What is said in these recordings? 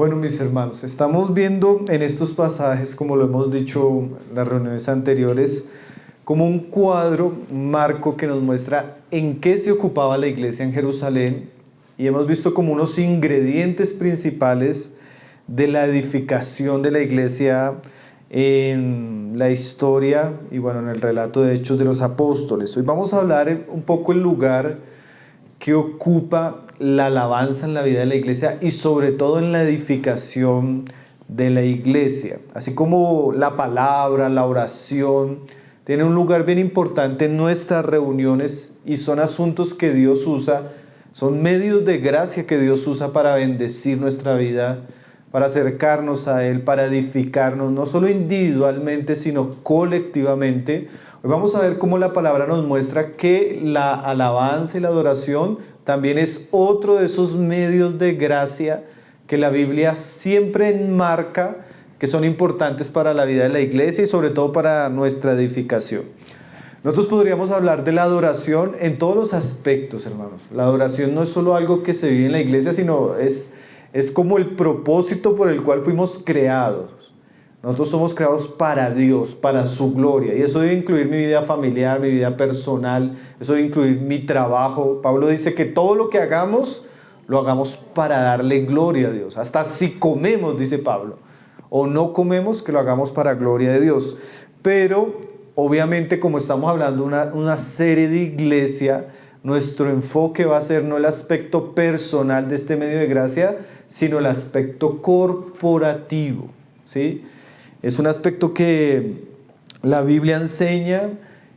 Bueno, mis hermanos, estamos viendo en estos pasajes, como lo hemos dicho en las reuniones anteriores, como un cuadro, un marco que nos muestra en qué se ocupaba la iglesia en Jerusalén, y hemos visto como unos ingredientes principales de la edificación de la iglesia en la historia y bueno, en el relato de Hechos de los Apóstoles. Hoy vamos a hablar un poco el lugar que ocupa la alabanza en la vida de la iglesia y sobre todo en la edificación de la iglesia. Así como la palabra, la oración, tiene un lugar bien importante en nuestras reuniones y son asuntos que Dios usa, son medios de gracia que Dios usa para bendecir nuestra vida, para acercarnos a Él, para edificarnos, no solo individualmente, sino colectivamente. Hoy vamos a ver cómo la palabra nos muestra que la alabanza y la adoración también es otro de esos medios de gracia que la Biblia siempre enmarca, que son importantes para la vida de la iglesia y sobre todo para nuestra edificación. Nosotros podríamos hablar de la adoración en todos los aspectos, hermanos. La adoración no es solo algo que se vive en la iglesia, sino es como el propósito por el cual fuimos creados. Nosotros somos creados para Dios, para su gloria. Y eso debe incluir mi vida familiar, mi vida personal. Eso debe incluir mi trabajo. Pablo dice que todo lo que hagamos, lo hagamos para darle gloria a Dios. Hasta si comemos, dice Pablo, o no comemos, que lo hagamos para gloria de Dios. Pero, obviamente, como estamos hablando de una serie de iglesia, nuestro enfoque va a ser no el aspecto personal de este medio de gracia, sino el aspecto corporativo, ¿sí? Es un aspecto que la Biblia enseña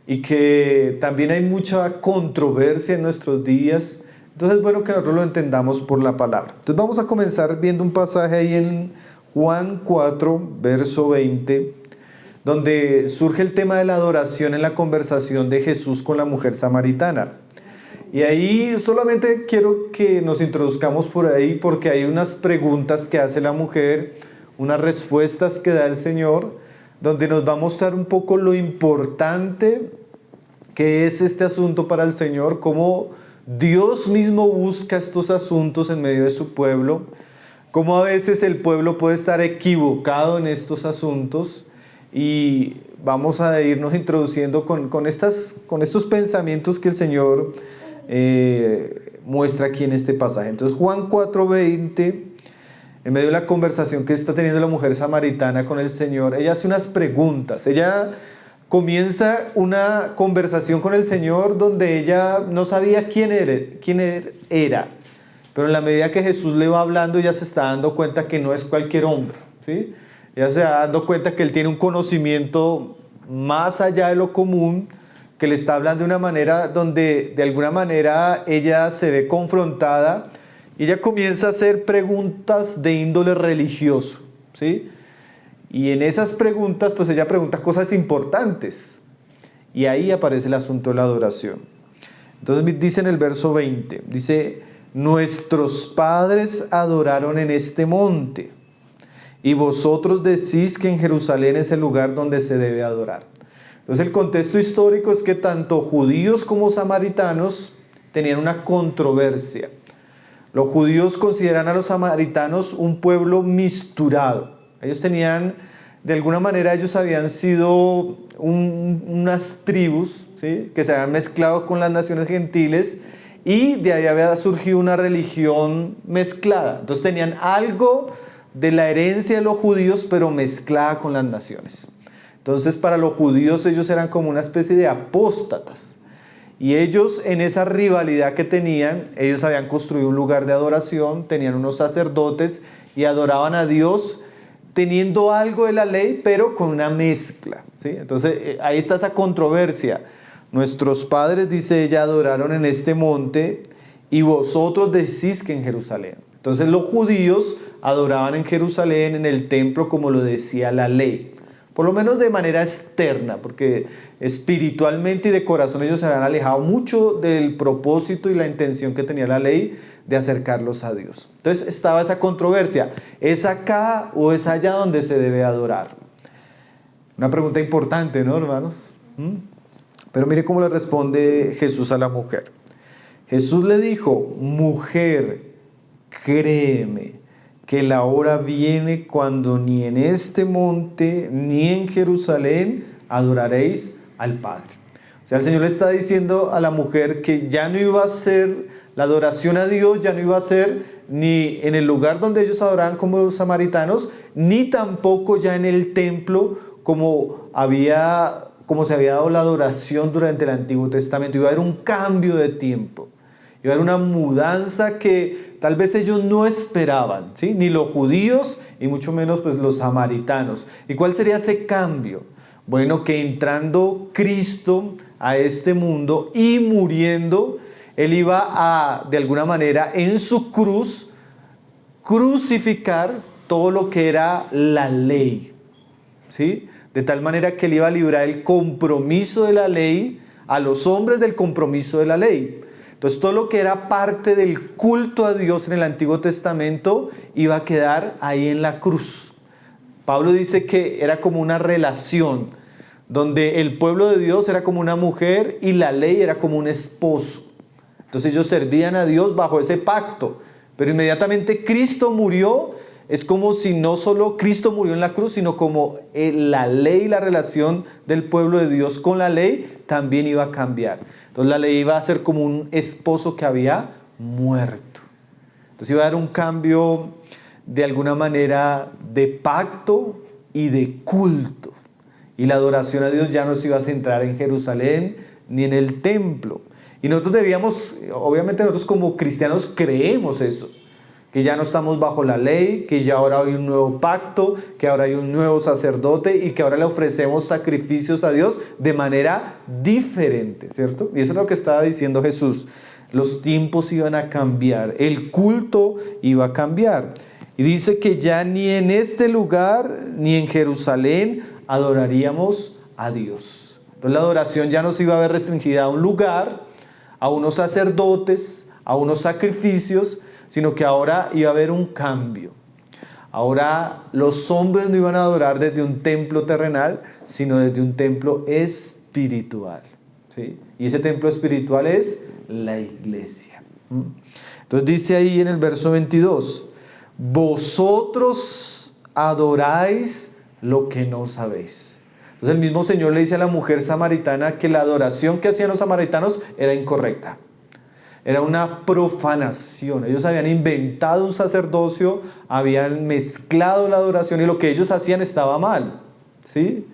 y que también hay mucha controversia en nuestros días. Entonces es bueno que nosotros lo entendamos por la palabra. Entonces vamos a comenzar viendo un pasaje ahí en Juan 4, verso 20, donde surge el tema de la adoración en la conversación de Jesús con la mujer samaritana. Y ahí solamente quiero que nos introduzcamos por ahí porque hay unas preguntas que hace la mujer, unas respuestas que da el Señor, donde nos va a mostrar un poco lo importante que es este asunto para el Señor, cómo Dios mismo busca estos asuntos en medio de su pueblo, cómo a veces el pueblo puede estar equivocado en estos asuntos, y vamos a irnos introduciendo con estos pensamientos que el Señor muestra aquí en este pasaje. Entonces Juan 4:20, en medio de la conversación que está teniendo la mujer samaritana con el Señor, ella hace unas preguntas. Ella comienza una conversación con el Señor donde ella no sabía quién era, pero en la medida que Jesús le va hablando, ella se está dando cuenta que no es cualquier hombre, ¿sí? Ella se va dando cuenta que él tiene un conocimiento más allá de lo común, que le está hablando de una manera donde de alguna manera ella se ve confrontada y ella comienza a hacer preguntas de índole religioso, ¿sí? Y en esas preguntas pues ella pregunta cosas importantes y ahí aparece el asunto de la adoración. Entonces dice en el verso 20, dice: nuestros padres adoraron en este monte y vosotros decís que en Jerusalén es el lugar donde se debe adorar. Entonces el contexto histórico es que tanto judíos como samaritanos tenían una controversia. Los judíos consideran a los samaritanos un pueblo misturado. Ellos tenían, de alguna manera, ellos habían sido unas tribus, ¿sí?, que se habían mezclado con las naciones gentiles y de ahí había surgido una religión mezclada. Entonces tenían algo de la herencia de los judíos, pero mezclada con las naciones. Entonces para los judíos ellos eran como una especie de apóstatas. Y ellos, en esa rivalidad que tenían, ellos habían construido un lugar de adoración, tenían unos sacerdotes y adoraban a Dios teniendo algo de la ley, pero con una mezcla, ¿sí? Entonces ahí está esa controversia. Nuestros padres, dice ella, adoraron en este monte y vosotros decís que en Jerusalén. Entonces los judíos adoraban en Jerusalén, en el templo, como lo decía la ley. Por lo menos de manera externa, porque espiritualmente y de corazón ellos se habían alejado mucho del propósito y la intención que tenía la ley de acercarlos a Dios. Entonces estaba esa controversia, ¿es acá o es allá donde se debe adorar? Una pregunta importante, ¿no, hermanos? Pero mire cómo le responde Jesús a la mujer. Jesús le dijo: mujer, créeme que la hora viene cuando ni en este monte ni en Jerusalén adoraréis al Padre. O sea, el Señor le está diciendo a la mujer que ya no iba a ser la adoración a Dios, ya no iba a ser ni en el lugar donde ellos adoraban como los samaritanos, ni tampoco ya en el templo como se había dado la adoración durante el Antiguo Testamento. Iba a haber un cambio de tiempo, iba a haber una mudanza que tal vez ellos no esperaban, ¿sí? Ni los judíos y mucho menos pues los samaritanos. ¿Y cuál sería ese cambio? Bueno, que entrando Cristo a este mundo y muriendo, Él iba a, de alguna manera, en su cruz, crucificar todo lo que era la ley, ¿sí? De tal manera que Él iba a librar el compromiso de la ley a los hombres del compromiso de la ley. Entonces todo lo que era parte del culto a Dios en el Antiguo Testamento iba a quedar ahí en la cruz. Pablo dice que era como una relación donde el pueblo de Dios era como una mujer y la ley era como un esposo. Entonces ellos servían a Dios bajo ese pacto, pero inmediatamente Cristo murió. Es como si no solo Cristo murió en la cruz, sino como la ley, la relación del pueblo de Dios con la ley también iba a cambiar. Entonces la ley iba a ser como un esposo que había muerto. Entonces iba a haber un cambio de alguna manera de pacto y de culto. Y la adoración a Dios ya no se iba a centrar en Jerusalén ni en el templo. Y nosotros debíamos, obviamente nosotros como cristianos creemos eso, que ya no estamos bajo la ley, que ya ahora hay un nuevo pacto, que ahora hay un nuevo sacerdote y que ahora le ofrecemos sacrificios a Dios de manera diferente, ¿cierto? Y eso es lo que estaba diciendo Jesús. Los tiempos iban a cambiar, el culto iba a cambiar. Y dice que ya ni en este lugar ni en Jerusalén adoraríamos a Dios. Entonces la adoración ya no se iba a ver restringida a un lugar, a unos sacerdotes, a unos sacrificios, sino que ahora iba a haber un cambio. Ahora los hombres no iban a adorar desde un templo terrenal, sino desde un templo espiritual, ¿sí? Y ese templo espiritual es la iglesia. Entonces dice ahí en el verso 22, vosotros adoráis lo que no sabéis. Entonces el mismo Señor le dice a la mujer samaritana que la adoración que hacían los samaritanos era incorrecta. Era una profanación. Ellos habían inventado un sacerdocio, habían mezclado la adoración y lo que ellos hacían estaba mal, ¿sí?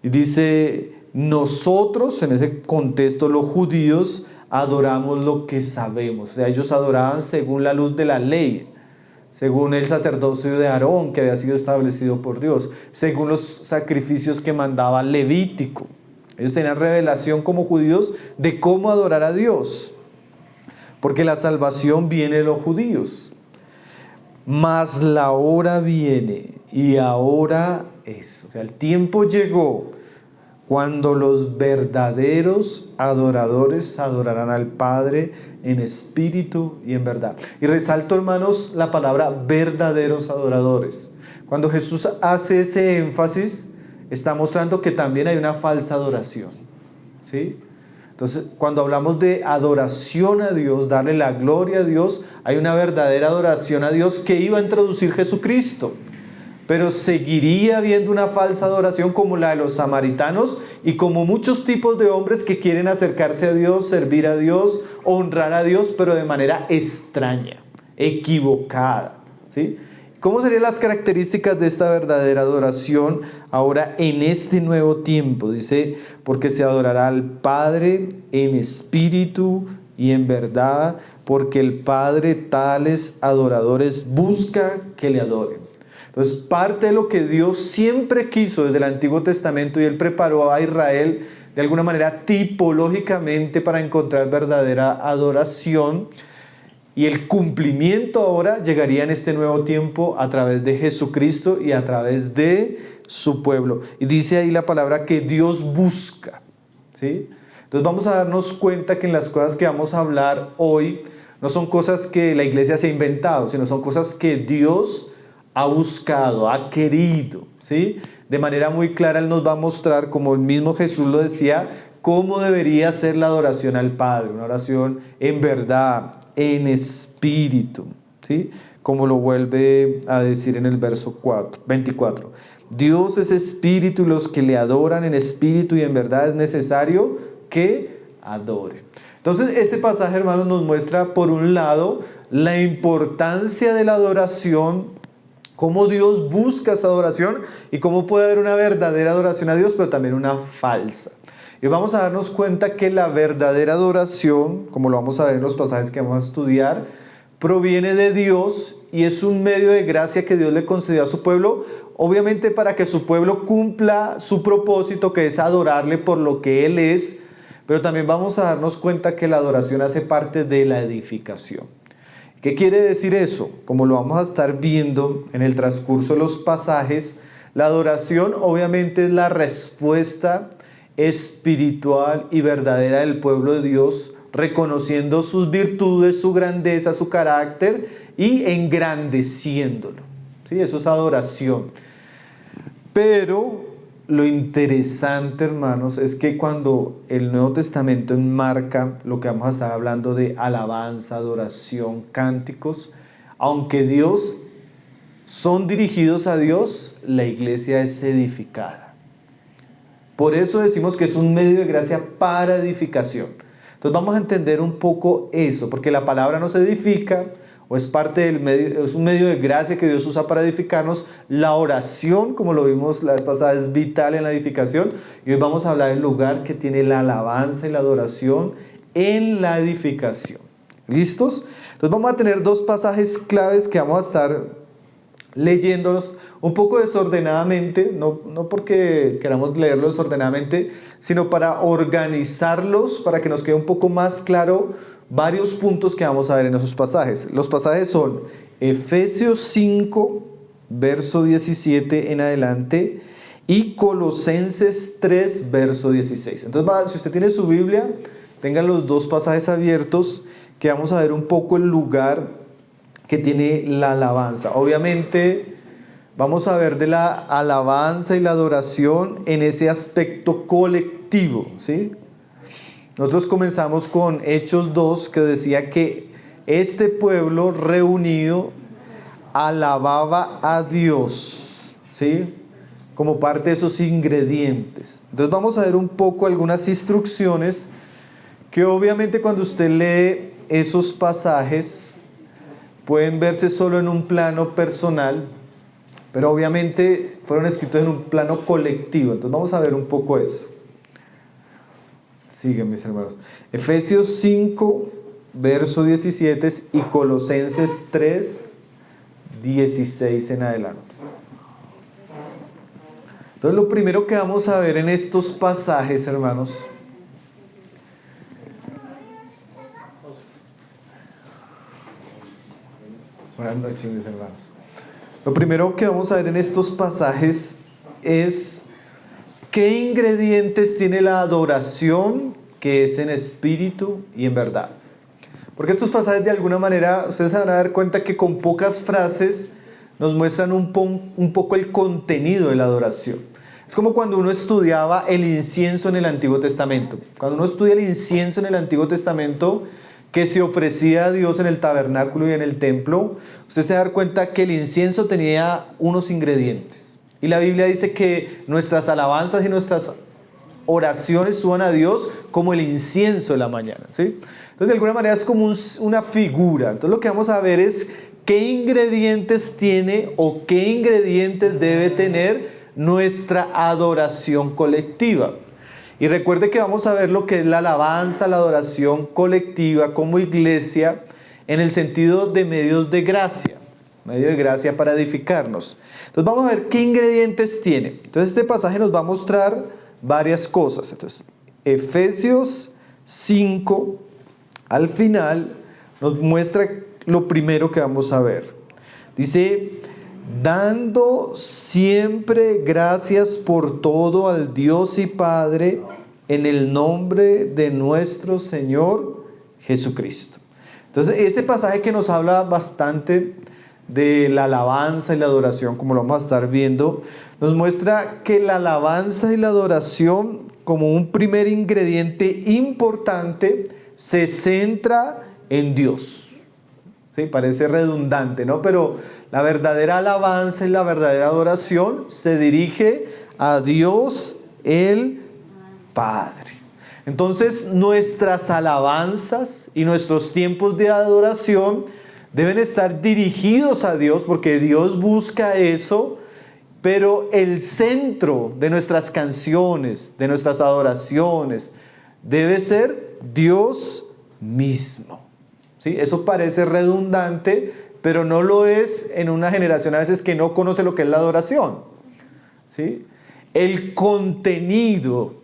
Y dice, nosotros, en ese contexto los judíos, adoramos lo que sabemos. O sea, ellos adoraban según la luz de la ley, según el sacerdocio de Aarón que había sido establecido por Dios, según los sacrificios que mandaba Levítico. Ellos tenían revelación como judíos de cómo adorar a Dios. Porque la salvación viene de los judíos. Mas la hora viene y ahora es. O sea, el tiempo llegó cuando los verdaderos adoradores adorarán al Padre en espíritu y en verdad. Y resalto, hermanos, la palabra verdaderos adoradores. Cuando Jesús hace ese énfasis, está mostrando que también hay una falsa adoración, ¿sí? Entonces, cuando hablamos de adoración a Dios, darle la gloria a Dios, hay una verdadera adoración a Dios que iba a introducir Jesucristo. Pero seguiría habiendo una falsa adoración como la de los samaritanos y como muchos tipos de hombres que quieren acercarse a Dios, servir a Dios, honrar a Dios, pero de manera extraña, equivocada, ¿sí? ¿Cómo serían las características de esta verdadera adoración ahora en este nuevo tiempo? Dice, porque se adorará al Padre en espíritu y en verdad, porque el Padre tales adoradores busca que le adoren. Entonces, parte de lo que Dios siempre quiso desde el Antiguo Testamento, y Él preparó a Israel de alguna manera tipológicamente para encontrar verdadera adoración, y el cumplimiento ahora llegaría en este nuevo tiempo a través de Jesucristo y a través de su pueblo. Y dice ahí la palabra que Dios busca, ¿sí? Entonces vamos a darnos cuenta que en las cosas que vamos a hablar hoy no son cosas que la iglesia se ha inventado, sino son cosas que Dios ha buscado, ha querido, ¿sí? De manera muy clara Él nos va a mostrar, como el mismo Jesús lo decía, cómo debería ser la adoración al Padre, una oración en verdad, en espíritu, ¿sí? como lo vuelve a decir en el verso 24. Dios es espíritu y los que le adoran en espíritu y en verdad es necesario que adoren. Entonces este pasaje, hermanos, nos muestra por un lado la importancia de la adoración, cómo Dios busca esa adoración y cómo puede haber una verdadera adoración a Dios, pero también una falsa. Y vamos a darnos cuenta que la verdadera adoración, como lo vamos a ver en los pasajes que vamos a estudiar, proviene de Dios y es un medio de gracia que Dios le concedió a su pueblo, obviamente para que su pueblo cumpla su propósito, que es adorarle por lo que Él es, pero también vamos a darnos cuenta que la adoración hace parte de la edificación. ¿Qué quiere decir eso? Como lo vamos a estar viendo en el transcurso de los pasajes, la adoración obviamente es la respuesta espiritual y verdadera del pueblo de Dios, reconociendo sus virtudes, su grandeza, su carácter y engrandeciéndolo. ¿Sí? Eso es adoración. Pero lo interesante, hermanos, es que cuando el Nuevo Testamento enmarca lo que vamos a estar hablando de alabanza, adoración, cánticos, aunque Dios son dirigidos a Dios, la iglesia es edificada. Por eso decimos que es un medio de gracia para edificación. Entonces vamos a entender un poco eso, porque la palabra nos edifica, o es parte del medio, es un medio de gracia que Dios usa para edificarnos. La oración, como lo vimos la vez pasada, es vital en la edificación. Y hoy vamos a hablar del lugar que tiene la alabanza y la adoración en la edificación. ¿Listos? Entonces vamos a tener dos pasajes claves que vamos a estar leyéndolos un poco desordenadamente, no porque queramos leerlos desordenadamente, sino para organizarlos, para que nos quede un poco más claro varios puntos que vamos a ver en esos pasajes. Los pasajes son Efesios 5, verso 17 en adelante, y Colosenses 3, verso 16. Entonces, si usted tiene su Biblia, tenga los dos pasajes abiertos, que vamos a ver un poco el lugar que tiene la alabanza. Obviamente, vamos a ver de la alabanza y la adoración en ese aspecto colectivo, ¿sí? Nosotros comenzamos con Hechos 2, que decía que este pueblo reunido alababa a Dios, ¿sí? Como parte de esos ingredientes. Entonces vamos a ver un poco algunas instrucciones que obviamente cuando usted lee esos pasajes pueden verse solo en un plano personal, pero obviamente fueron escritos en un plano colectivo. Entonces vamos a ver un poco eso. Siguen, mis hermanos. Efesios 5, verso 17 y Colosenses 3, 16 en adelante. Entonces, lo primero que vamos a ver en estos pasajes, hermanos, buenas noches, mis hermanos. Lo primero que vamos a ver en estos pasajes es ¿qué ingredientes tiene la adoración que es en espíritu y en verdad? Porque estos pasajes de alguna manera, ustedes se van a dar cuenta que con pocas frases nos muestran un poco el contenido de la adoración. Es como cuando uno estudiaba el incienso en el Antiguo Testamento. Cuando uno estudia el incienso en el Antiguo Testamento que se ofrecía a Dios en el tabernáculo y en el templo, usted se va a dar cuenta que el incienso tenía unos ingredientes. Y la Biblia dice que nuestras alabanzas y nuestras oraciones suban a Dios como el incienso de la mañana, ¿sí? Entonces, de alguna manera es como una figura. Entonces, lo que vamos a ver es qué ingredientes tiene o qué ingredientes debe tener nuestra adoración colectiva. Y recuerde que vamos a ver lo que es la alabanza, la adoración colectiva como iglesia en el sentido de medios de gracia. Medio de gracia para edificarnos. Entonces vamos a ver qué ingredientes tiene. Entonces este pasaje nos va a mostrar varias cosas. Entonces Efesios 5 al final nos muestra lo primero que vamos a ver. Dice, dando siempre gracias por todo al Dios y Padre en el nombre de nuestro Señor Jesucristo. Entonces ese pasaje que nos habla bastante de la alabanza y la adoración, como lo vamos a estar viendo, nos muestra que la alabanza y la adoración, como un primer ingrediente importante, se centra en Dios. ¿sí? Parece redundante, ¿no? Pero la verdadera alabanza y la verdadera adoración se dirige a Dios el Padre. Entonces, nuestras alabanzas y nuestros tiempos de adoración deben estar dirigidos a Dios, porque Dios busca eso, pero el centro de nuestras canciones, de nuestras adoraciones, debe ser Dios mismo. ¿Sí? Eso parece redundante, pero no lo es en una generación a veces que no conoce lo que es la adoración. ¿Sí? El contenido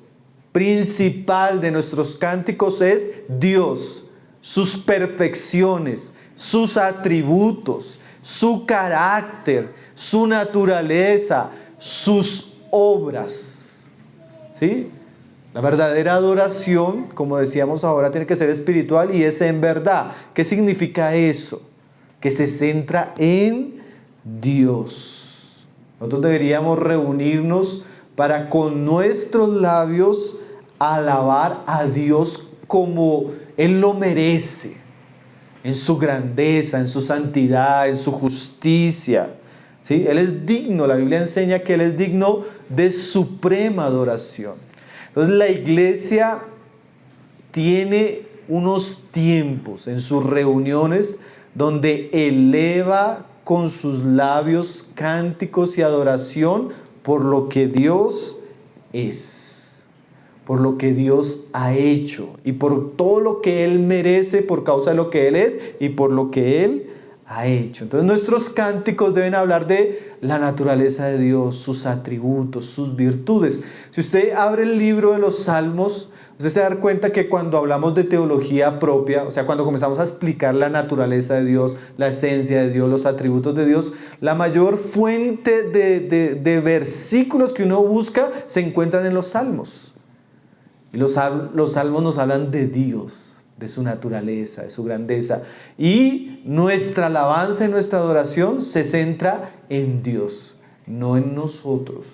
principal de nuestros cánticos es Dios, sus perfecciones, sus atributos, su carácter, su naturaleza, sus obras. ¿Sí? La verdadera adoración, como decíamos ahora, tiene que ser espiritual y es en verdad. ¿Qué significa eso? Que se centra en Dios. Nosotros deberíamos reunirnos para con nuestros labios alabar a Dios como Él lo merece, en su grandeza, en su santidad, en su justicia. ¿Sí? Él es digno, la Biblia enseña que Él es digno de suprema adoración. Entonces la iglesia tiene unos tiempos en sus reuniones donde eleva con sus labios cánticos y adoración por lo que Dios es, por lo que Dios ha hecho y por todo lo que Él merece por causa de lo que Él es y por lo que Él ha hecho. Entonces nuestros cánticos deben hablar de la naturaleza de Dios, sus atributos, sus virtudes. Si usted abre el libro de los Salmos, usted se va a dar cuenta que cuando hablamos de teología propia, o sea, cuando comenzamos a explicar la naturaleza de Dios, la esencia de Dios, los atributos de Dios, la mayor fuente de versículos que uno busca se encuentran en los Salmos. Y los Salmos nos hablan de Dios, de su naturaleza, de su grandeza. Y nuestra alabanza y nuestra adoración se centra en Dios, no en nosotros,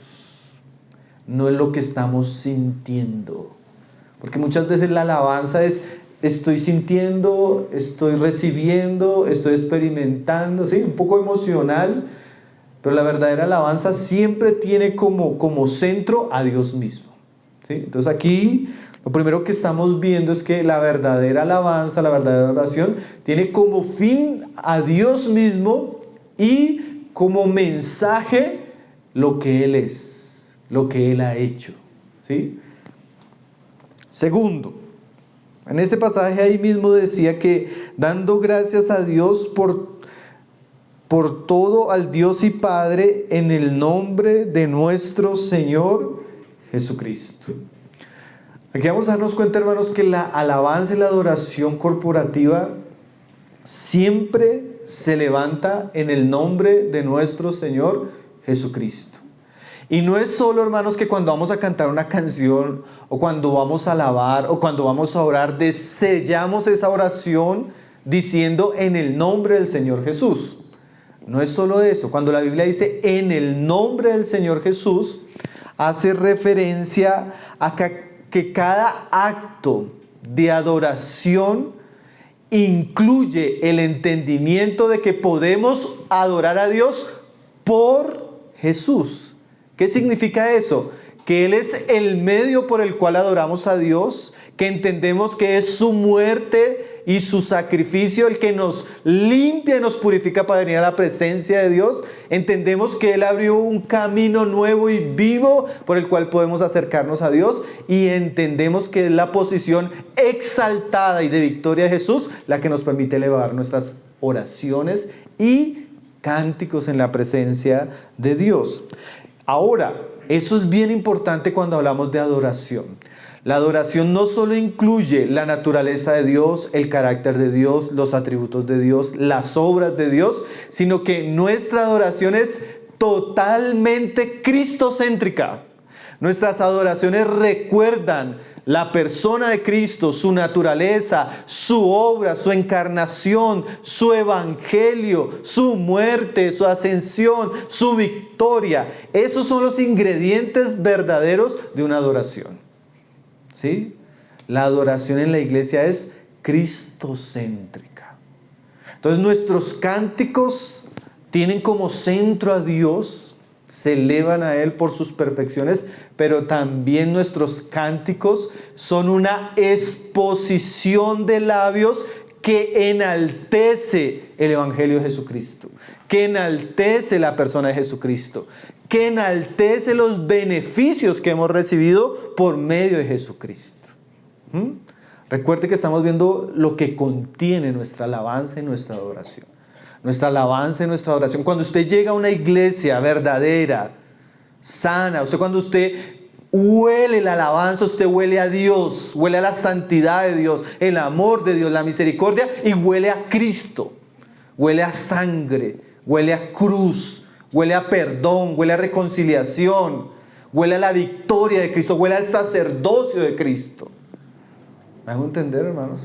no en lo que estamos sintiendo. Porque muchas veces la alabanza es, estoy sintiendo, estoy recibiendo, estoy experimentando, ¿sí? Un poco emocional, pero la verdadera alabanza siempre tiene como centro a Dios mismo. ¿Sí? Entonces aquí lo primero que estamos viendo es que la verdadera alabanza, la verdadera oración, tiene como fin a Dios mismo y como mensaje lo que Él es, lo que Él ha hecho. ¿Sí? Segundo, en este pasaje ahí mismo decía que dando gracias a Dios por todo al Dios y Padre en el nombre de nuestro Señor Jesucristo. Aquí vamos a darnos cuenta, hermanos, que la alabanza y la adoración corporativa siempre se levanta en el nombre de nuestro Señor Jesucristo. Y no es solo, hermanos, que cuando vamos a cantar una canción o cuando vamos a alabar o cuando vamos a orar, sellamos esa oración diciendo en el nombre del Señor Jesús. No es solo eso. Cuando la Biblia dice en el nombre del Señor Jesús, hace referencia a que cada acto de adoración incluye el entendimiento de que podemos adorar a Dios por Jesús. ¿Qué significa eso? Que Él es el medio por el cual adoramos a Dios, que entendemos que es su muerte y su sacrificio el que nos limpia y nos purifica para venir a la presencia de Dios. Entendemos que Él abrió un camino nuevo y vivo por el cual podemos acercarnos a Dios, y entendemos que es la posición exaltada y de victoria de Jesús la que nos permite elevar nuestras oraciones y cánticos en la presencia de Dios. Ahora, eso es bien importante cuando hablamos de adoración. La adoración no solo incluye la naturaleza de Dios, el carácter de Dios, los atributos de Dios, las obras de Dios, sino que nuestra adoración es totalmente cristocéntrica. Nuestras adoraciones recuerdan la persona de Cristo, su naturaleza, su obra, su encarnación, su evangelio, su muerte, su ascensión, su victoria. Esos son los ingredientes verdaderos de una adoración. ¿Sí? La adoración en la iglesia es cristocéntrica. Entonces nuestros cánticos tienen como centro a Dios, se elevan a Él por sus perfecciones, pero también nuestros cánticos son una exposición de labios que enaltece el Evangelio de Jesucristo, que enaltece la persona de Jesucristo, que enaltece los beneficios que hemos recibido por medio de Jesucristo. Recuerde que estamos viendo lo que contiene nuestra alabanza y nuestra adoración. Nuestra alabanza y nuestra adoración. Cuando usted llega a una iglesia verdadera, sana, cuando usted huele la alabanza, usted huele a Dios, huele a la santidad de Dios, el amor de Dios, la misericordia, y huele a Cristo, huele a sangre, huele a cruz, huele a perdón, huele a reconciliación, huele a la victoria de Cristo, huele al sacerdocio de Cristo. ¿Me hago entender, hermanos?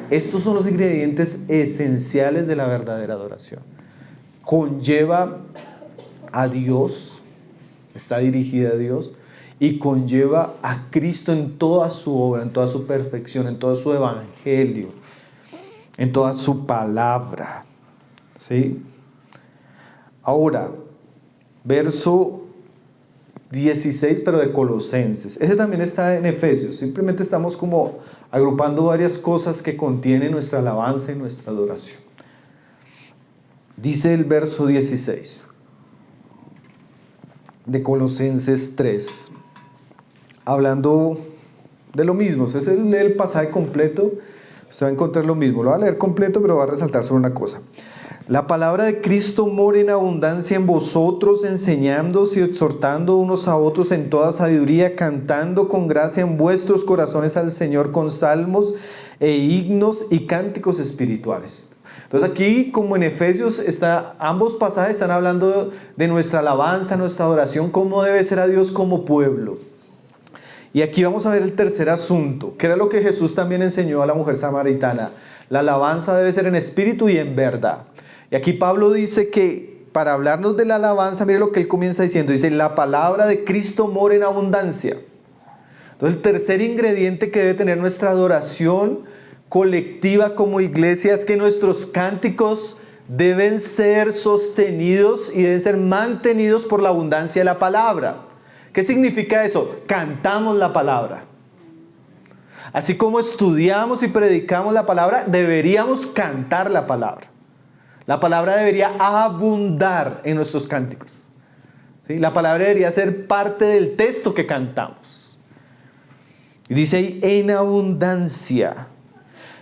Estos son los ingredientes esenciales de la verdadera adoración. Conlleva a Dios, está dirigida a Dios, y conlleva a Cristo en toda su obra, en toda su perfección, en todo su evangelio, en toda su palabra. ¿Sí? Ahora, verso 16, pero de Colosenses. Ese también está en Efesios. Simplemente estamos como agrupando varias cosas que contiene nuestra alabanza y nuestra adoración. Dice el verso 16 de Colosenses 3, hablando de lo mismo. Usted se lee el pasaje completo, usted va a encontrar lo mismo. Lo va a leer completo, pero va a resaltar sobre una cosa. La palabra de Cristo mora en abundancia en vosotros, enseñándoos y exhortando unos a otros en toda sabiduría, cantando con gracia en vuestros corazones al Señor con salmos e himnos y cánticos espirituales. Entonces aquí, como en Efesios, ambos pasajes están hablando de nuestra alabanza, nuestra adoración, cómo debe ser a Dios como pueblo. Y aquí vamos a ver el tercer asunto, que era lo que Jesús también enseñó a la mujer samaritana. La alabanza debe ser en espíritu y en verdad. Y aquí Pablo dice que para hablarnos de la alabanza, mire lo que él comienza diciendo. Dice, la palabra de Cristo mora en abundancia. Entonces el tercer ingrediente que debe tener nuestra adoración colectiva como iglesia es que nuestros cánticos deben ser sostenidos y deben ser mantenidos por la abundancia de la palabra. ¿Qué significa eso? Cantamos la palabra. Así como estudiamos y predicamos la palabra, deberíamos cantar la palabra. La palabra debería abundar en nuestros cánticos. ¿Sí? La palabra debería ser parte del texto que cantamos. Y dice ahí, en abundancia.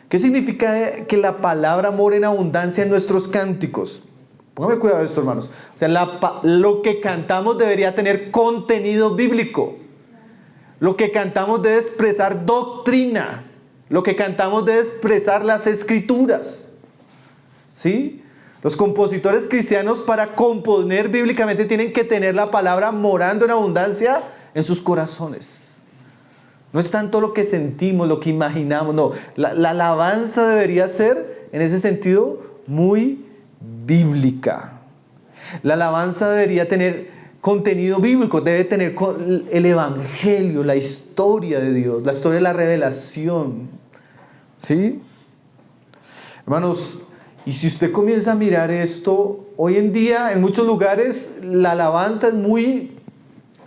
¿Qué significa que la palabra mora en abundancia en nuestros cánticos? Póngame cuidado de esto, hermanos. O sea, lo que cantamos debería tener contenido bíblico. Lo que cantamos debe expresar doctrina. Lo que cantamos debe expresar las escrituras. ¿Sí? Los compositores cristianos, para componer bíblicamente, tienen que tener la palabra morando en abundancia en sus corazones. No es tanto lo que sentimos, lo que imaginamos, no. La alabanza debería ser, en ese sentido, muy bíblica. La alabanza debería tener contenido bíblico, debe tener el evangelio, la historia de Dios, la historia de la revelación. ¿Sí? Hermanos, y si usted comienza a mirar esto, hoy en día en muchos lugares la alabanza es muy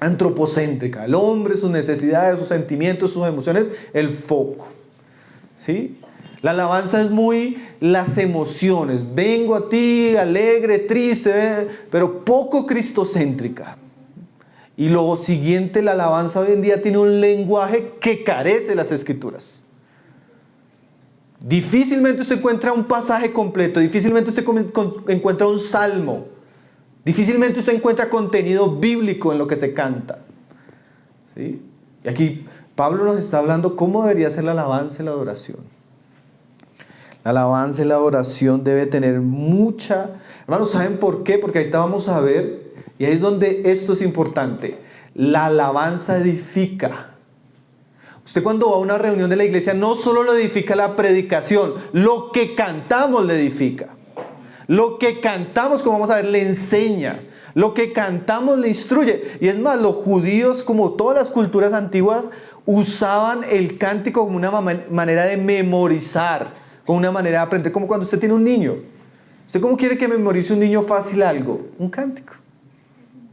antropocéntrica. El hombre, sus necesidades, sus sentimientos, sus emociones, el foco. ¿Sí? La alabanza es muy las emociones. Vengo a ti alegre, triste, pero poco cristocéntrica. Y lo siguiente, la alabanza hoy en día tiene un lenguaje que carece de las escrituras. Difícilmente usted encuentra un pasaje completo, difícilmente usted encuentra un salmo, difícilmente usted encuentra contenido bíblico en lo que se canta. ¿Sí? Y aquí Pablo nos está hablando cómo debería ser la alabanza y la adoración. La alabanza y la adoración debe tener mucha... Hermanos, ¿saben por qué? Porque ahorita vamos a ver, y ahí es donde esto es importante. La alabanza edifica. Usted cuando va a una reunión de la iglesia no solo le edifica la predicación, lo que cantamos le edifica. Lo que cantamos, como vamos a ver, le enseña. Lo que cantamos le instruye. Y es más, los judíos, como todas las culturas antiguas, usaban el cántico como una manera de memorizar, con una manera de aprender, como cuando usted tiene un niño. ¿Usted cómo quiere que memorice un niño fácil algo? Un cántico.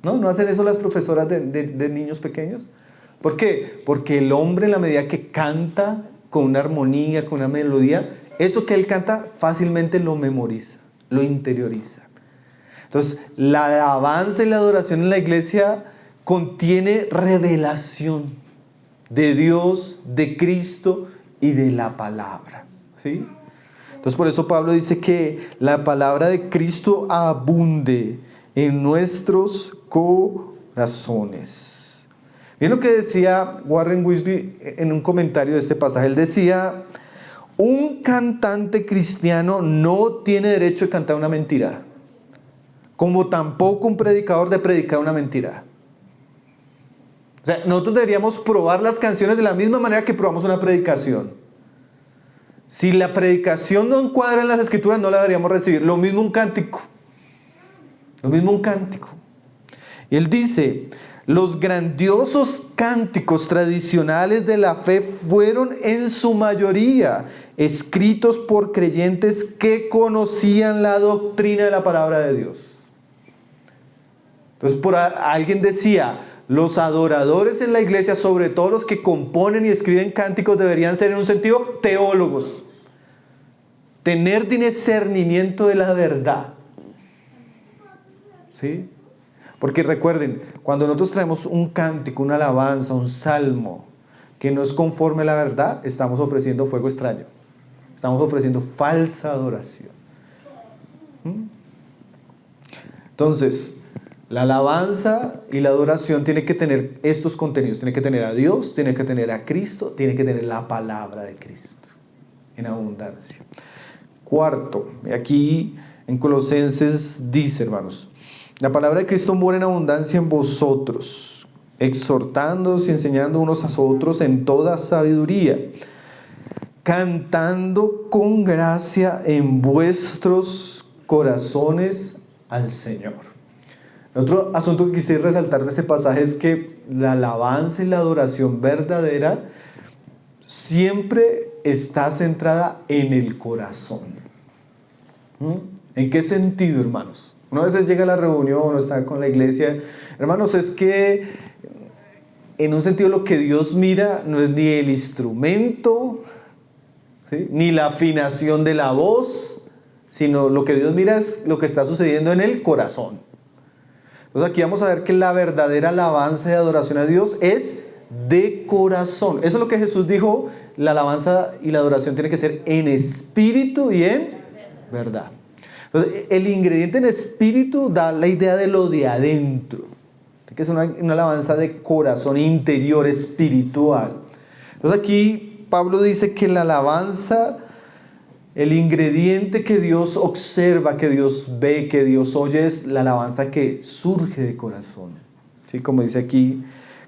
¿No hacen eso las profesoras de niños pequeños? ¿Por qué? Porque el hombre, en la medida que canta con una armonía, con una melodía, eso que él canta fácilmente lo memoriza, lo interioriza. Entonces, la alabanza y la adoración en la iglesia contiene revelación de Dios, de Cristo y de la palabra, ¿sí? Entonces, por eso Pablo dice que la palabra de Cristo abunde en nuestros corazones. Miren lo que decía Warren Wiersbe en un comentario de este pasaje. Él decía: un cantante cristiano no tiene derecho de cantar una mentira, como tampoco un predicador de predicar una mentira. O sea, nosotros deberíamos probar las canciones de la misma manera que probamos una predicación. Si la predicación no encuadra en las escrituras, no la deberíamos recibir. Lo mismo un cántico. Lo mismo un cántico. Y él dice: los grandiosos cánticos tradicionales de la fe fueron en su mayoría escritos por creyentes que conocían la doctrina de la palabra de Dios. Entonces, alguien decía: los adoradores en la iglesia, sobre todo los que componen y escriben cánticos, deberían ser en un sentido teólogos, tener discernimiento de la verdad, ¿sí? Porque recuerden, cuando nosotros traemos un cántico, una alabanza, un salmo que no es conforme a la verdad, estamos ofreciendo fuego extraño, estamos ofreciendo falsa adoración. Entonces, la alabanza y la adoración tiene que tener estos contenidos. Tiene que tener a Dios, tiene que tener a Cristo, tiene que tener la palabra de Cristo en abundancia. Cuarto, aquí en Colosenses dice, hermanos: la palabra de Cristo mora en abundancia en vosotros, exhortándoos y enseñando unos a otros en toda sabiduría, cantando con gracia en vuestros corazones al Señor. Otro asunto que quisiera resaltar de este pasaje es que la alabanza y la adoración verdadera siempre está centrada en el corazón. ¿En qué sentido, hermanos? Una vez llega a la reunión o está con la iglesia, hermanos, es que en un sentido lo que Dios mira no es ni el instrumento, ¿sí?, ni la afinación de la voz, sino lo que Dios mira es lo que está sucediendo en el corazón. Entonces aquí vamos a ver que la verdadera alabanza y adoración a Dios es de corazón. Eso es lo que Jesús dijo: la alabanza y la adoración tiene que ser en espíritu y en verdad. Entonces, el ingrediente en espíritu da la idea de lo de adentro, que es una alabanza de corazón interior, espiritual. Entonces aquí Pablo dice que la alabanza, el ingrediente que Dios observa, que Dios ve, que Dios oye, es la alabanza que surge de corazón. ¿Sí? Como dice aquí,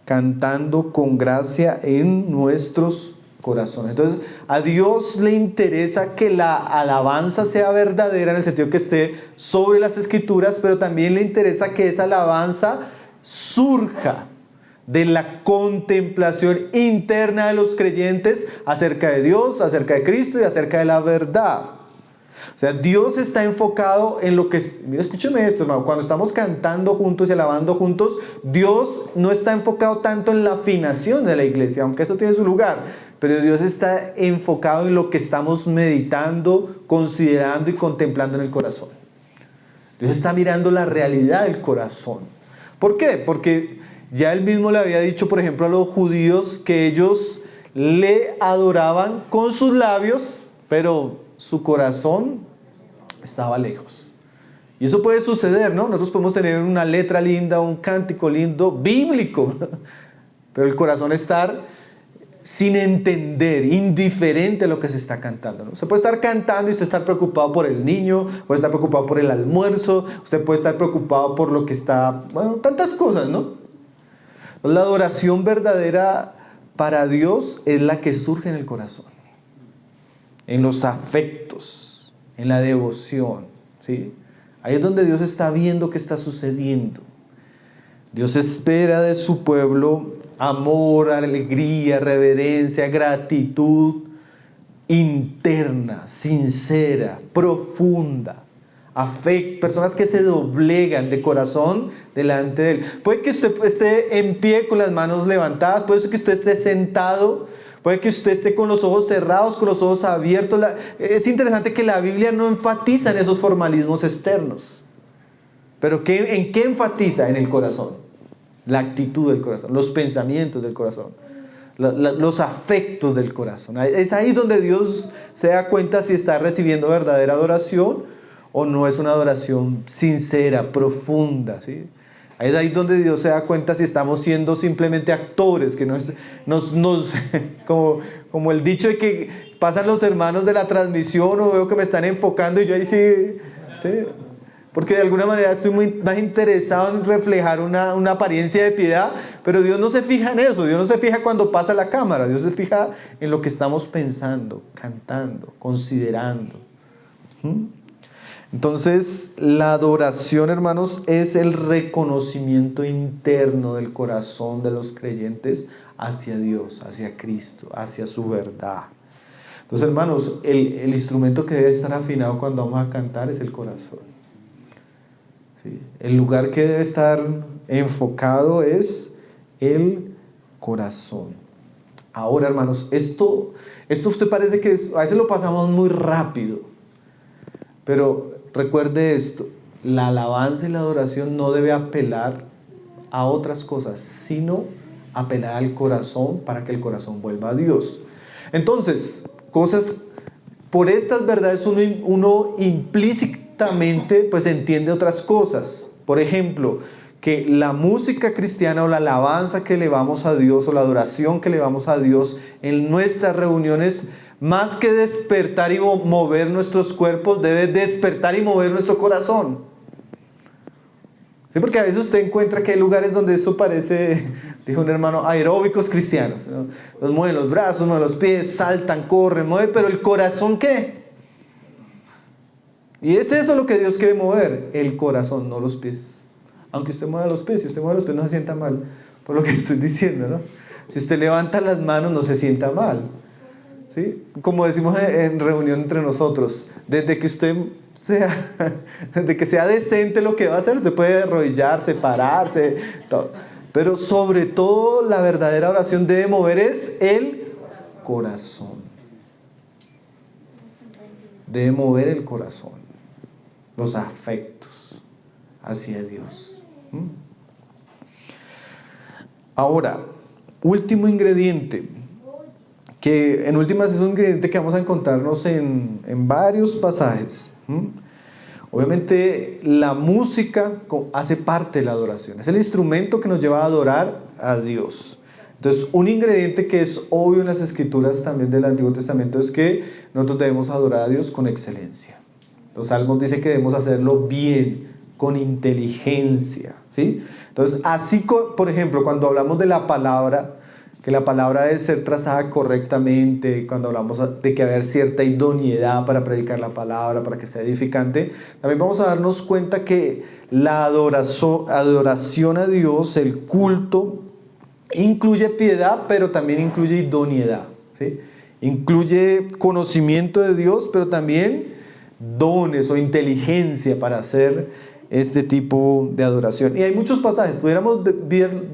cantando con gracia en nuestros corazones. Entonces, a Dios le interesa que la alabanza sea verdadera, en el sentido que esté sobre las escrituras, pero también le interesa que esa alabanza surja de la contemplación interna de los creyentes acerca de Dios, acerca de Cristo y acerca de la verdad. O sea, Dios está enfocado en lo que... Mira, escúcheme esto, hermano. Cuando estamos cantando juntos y alabando juntos, Dios no está enfocado tanto en la afinación de la iglesia, aunque eso tiene su lugar. Pero Dios está enfocado en lo que estamos meditando, considerando y contemplando en el corazón. Dios está mirando la realidad del corazón. ¿Por qué? Porque ya él mismo le había dicho, por ejemplo, a los judíos que ellos le adoraban con sus labios, pero su corazón estaba lejos. Y eso puede suceder, ¿no? Nosotros podemos tener una letra linda, un cántico lindo, bíblico, pero el corazón estar sin entender, indiferente a lo que se está cantando, ¿no? Usted puede estar cantando y usted estar preocupado por el niño, puede estar preocupado por el almuerzo, usted puede estar preocupado por lo que está, bueno, tantas cosas, ¿no? La adoración verdadera para Dios es la que surge en el corazón, en los afectos, en la devoción, ¿sí? Ahí es donde Dios está viendo qué está sucediendo. Dios espera de su pueblo amor, alegría, reverencia, gratitud, interna, sincera, profunda. Personas que se doblegan de corazón delante de Él. Puede que usted esté en pie con las manos levantadas, puede que usted esté sentado, puede que usted esté con los ojos cerrados, con los ojos abiertos. Es interesante que la Biblia no enfatiza en esos formalismos externos. Pero ¿en qué enfatiza? En el corazón. La actitud del corazón, los pensamientos del corazón, los afectos del corazón. Es ahí donde Dios se da cuenta si está recibiendo verdadera adoración o no es una adoración sincera, profunda, ¿sí? Es ahí donde Dios se da cuenta si estamos siendo simplemente actores, que como el dicho de que pasan los hermanos de la transmisión o veo que me están enfocando y yo ahí sí. Porque de alguna manera estoy muy más interesado en reflejar una apariencia de piedad, pero Dios no se fija en eso, Dios no se fija cuando pasa la cámara, Dios se fija en lo que estamos pensando, cantando, considerando. Entonces, la adoración, hermanos, es el reconocimiento interno del corazón de los creyentes hacia Dios, hacia Cristo, hacia su verdad. Entonces, hermanos, el instrumento que debe estar afinado cuando vamos a cantar es el corazón. ¿Sí? El lugar que debe estar enfocado es el corazón. Ahora, hermanos, esto usted parece que a veces lo pasamos muy rápido, pero recuerde esto: la alabanza y la adoración no debe apelar a otras cosas, sino apelar al corazón para que el corazón vuelva a Dios. Entonces, por estas verdades uno implícitamente pues entiende otras cosas. Por ejemplo, que la música cristiana o la alabanza que elevamos a Dios o la adoración que elevamos a Dios en nuestras reuniones, más que despertar y mover nuestros cuerpos, debe despertar y mover nuestro corazón. ¿Sí? Porque a veces usted encuentra que hay lugares donde eso parece, dijo un hermano, aeróbicos cristianos, ¿no? Los mueven los brazos, mueven los pies, saltan, corren, mueven, pero el corazón, ¿qué? Y es eso lo que Dios quiere mover, el corazón, no los pies. Aunque usted mueva los pies, si usted mueve los pies no se sienta mal, por lo que estoy diciendo, ¿no? Si usted levanta las manos no se sienta mal. ¿Sí? Como decimos en reunión entre nosotros, desde que sea decente lo que va a hacer, usted puede arrodillarse, pararse, todo. Pero sobre todo la verdadera oración debe mover es el corazón. Debe mover el corazón, los afectos hacia Dios. Ahora, último ingrediente, que en últimas es un ingrediente que vamos a encontrarnos en varios pasajes. Obviamente la música hace parte de la adoración, es el instrumento que nos lleva a adorar a Dios. Entonces, un ingrediente que es obvio en las escrituras también del Antiguo Testamento es que nosotros debemos adorar a Dios con excelencia. Los Salmos dicen que debemos hacerlo bien, con inteligencia, ¿sí? Entonces, así, por ejemplo, cuando hablamos de la palabra, que la palabra debe ser trazada correctamente, cuando hablamos de que haber cierta idoneidad para predicar la palabra, para que sea edificante, también vamos a darnos cuenta que la adoración a Dios, el culto, incluye piedad, pero también incluye idoneidad, ¿sí? Incluye conocimiento de Dios, pero también dones o inteligencia para hacer este tipo de adoración. Y hay muchos pasajes, pudiéramos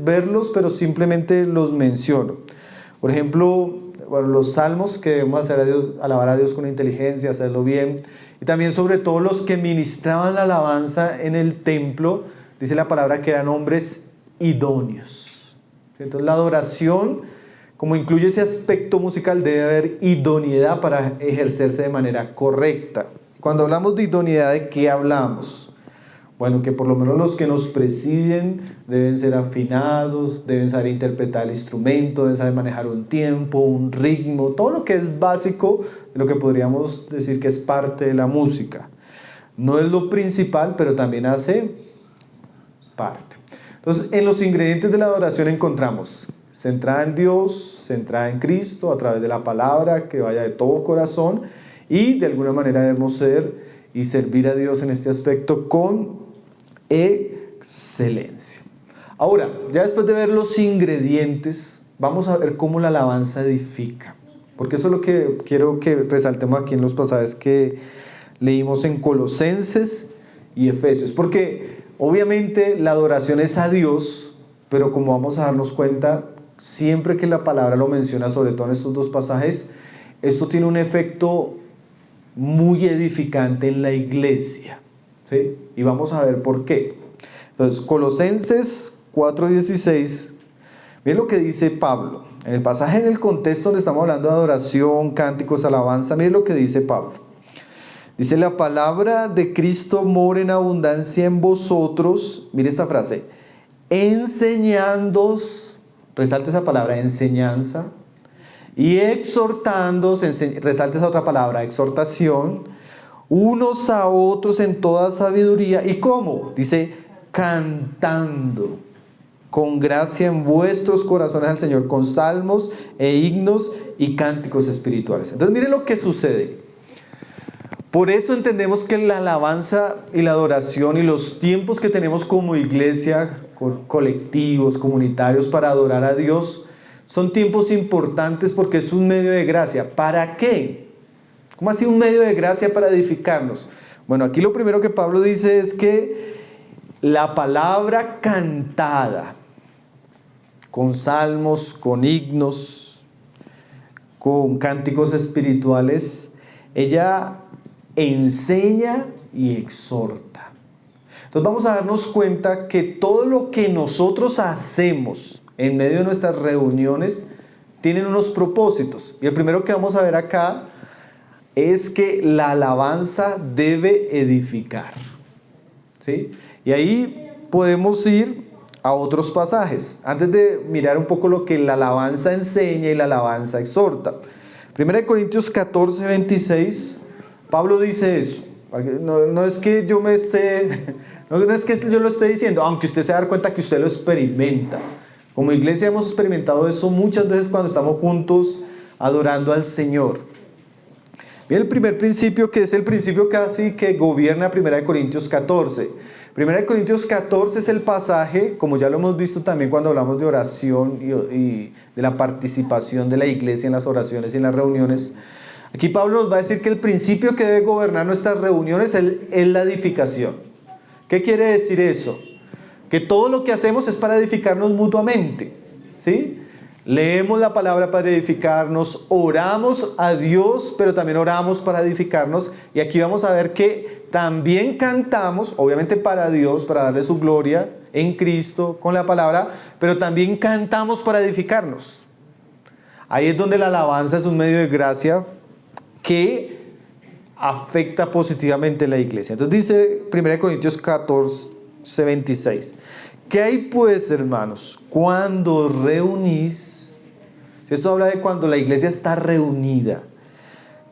verlos, pero simplemente los menciono. Por ejemplo, los salmos que debemos hacer a Dios, alabar a Dios con inteligencia, hacerlo bien. Y también sobre todo los que ministraban la alabanza en el templo, dice la palabra que eran hombres idóneos. Entonces la adoración, como incluye ese aspecto musical, debe haber idoneidad para ejercerse de manera correcta. Cuando hablamos de idoneidad, ¿de qué hablamos? Bueno, que por lo menos los que nos presiden deben ser afinados, deben saber interpretar el instrumento, deben saber manejar un tiempo, un ritmo, todo lo que es básico de lo que podríamos decir que es parte de la música. No es lo principal, pero también hace parte. Entonces, en los ingredientes de la adoración encontramos centrada en Dios, centrada en Cristo, a través de la palabra, que vaya de todo corazón, y de alguna manera debemos ser y servir a Dios en este aspecto con excelencia. Ahora, ya después de ver los ingredientes, vamos a ver cómo la alabanza edifica. Porque eso es lo que quiero que resaltemos aquí en los pasajes que leímos en Colosenses y Efesios. Porque obviamente la adoración es a Dios, pero como vamos a darnos cuenta, siempre que la palabra lo menciona, sobre todo en estos dos pasajes, esto tiene un efecto muy edificante en la iglesia, ¿sí? Y vamos a ver por qué. Entonces, Colosenses 4:16, miren lo que dice Pablo. En el pasaje, en el contexto donde estamos hablando de adoración, cánticos, alabanza, miren lo que dice Pablo. Dice: la palabra de Cristo mora en abundancia en vosotros, mire esta frase, enseñándoos, resalte esa palabra, enseñanza, y exhortándoos, resalte esa otra palabra, exhortación, unos a otros en toda sabiduría. ¿Y cómo? Dice, cantando con gracia en vuestros corazones al Señor, con salmos e himnos y cánticos espirituales. Entonces mire lo que sucede. Por eso entendemos que la alabanza y la adoración y los tiempos que tenemos como iglesia, colectivos, comunitarios, para adorar a Dios, son tiempos importantes porque es un medio de gracia. ¿Para qué? ¿Cómo así un medio de gracia para edificarnos? Bueno, aquí lo primero que Pablo dice es que la palabra cantada, con salmos, con himnos, con cánticos espirituales, ella enseña y exhorta. Entonces vamos a darnos cuenta que todo lo que nosotros hacemos en medio de nuestras reuniones tienen unos propósitos. Y el primero que vamos a ver acá es que la alabanza debe edificar, ¿sí? Y ahí podemos ir a otros pasajes, antes de mirar un poco lo que la alabanza enseña y la alabanza exhorta. 1 Corintios 14:26, Pablo dice eso. No es que yo me esté, no es que yo lo esté diciendo, aunque usted se da cuenta que usted lo experimenta. Como iglesia hemos experimentado eso muchas veces cuando estamos juntos adorando al Señor. Mira el primer principio, que es el principio casi que gobierna 1 Corintios 14. 1 Corintios 14 es el pasaje, como ya lo hemos visto también cuando hablamos de oración y de la participación de la iglesia en las oraciones y en las reuniones. Aquí Pablo nos va a decir que el principio que debe gobernar nuestras reuniones es la edificación. ¿Qué quiere decir eso? Que todo lo que hacemos es para edificarnos mutuamente, ¿sí? Leemos la palabra para edificarnos, oramos a Dios, pero también oramos para edificarnos. Y aquí vamos a ver que también cantamos, obviamente para Dios, para darle su gloria en Cristo con la palabra, pero también cantamos para edificarnos. Ahí es donde la alabanza es un medio de gracia que afecta positivamente a la iglesia. Entonces dice 1 Corintios 14:26. ¿Qué hay pues, hermanos, cuando reunís? Si esto habla de cuando la iglesia está reunida,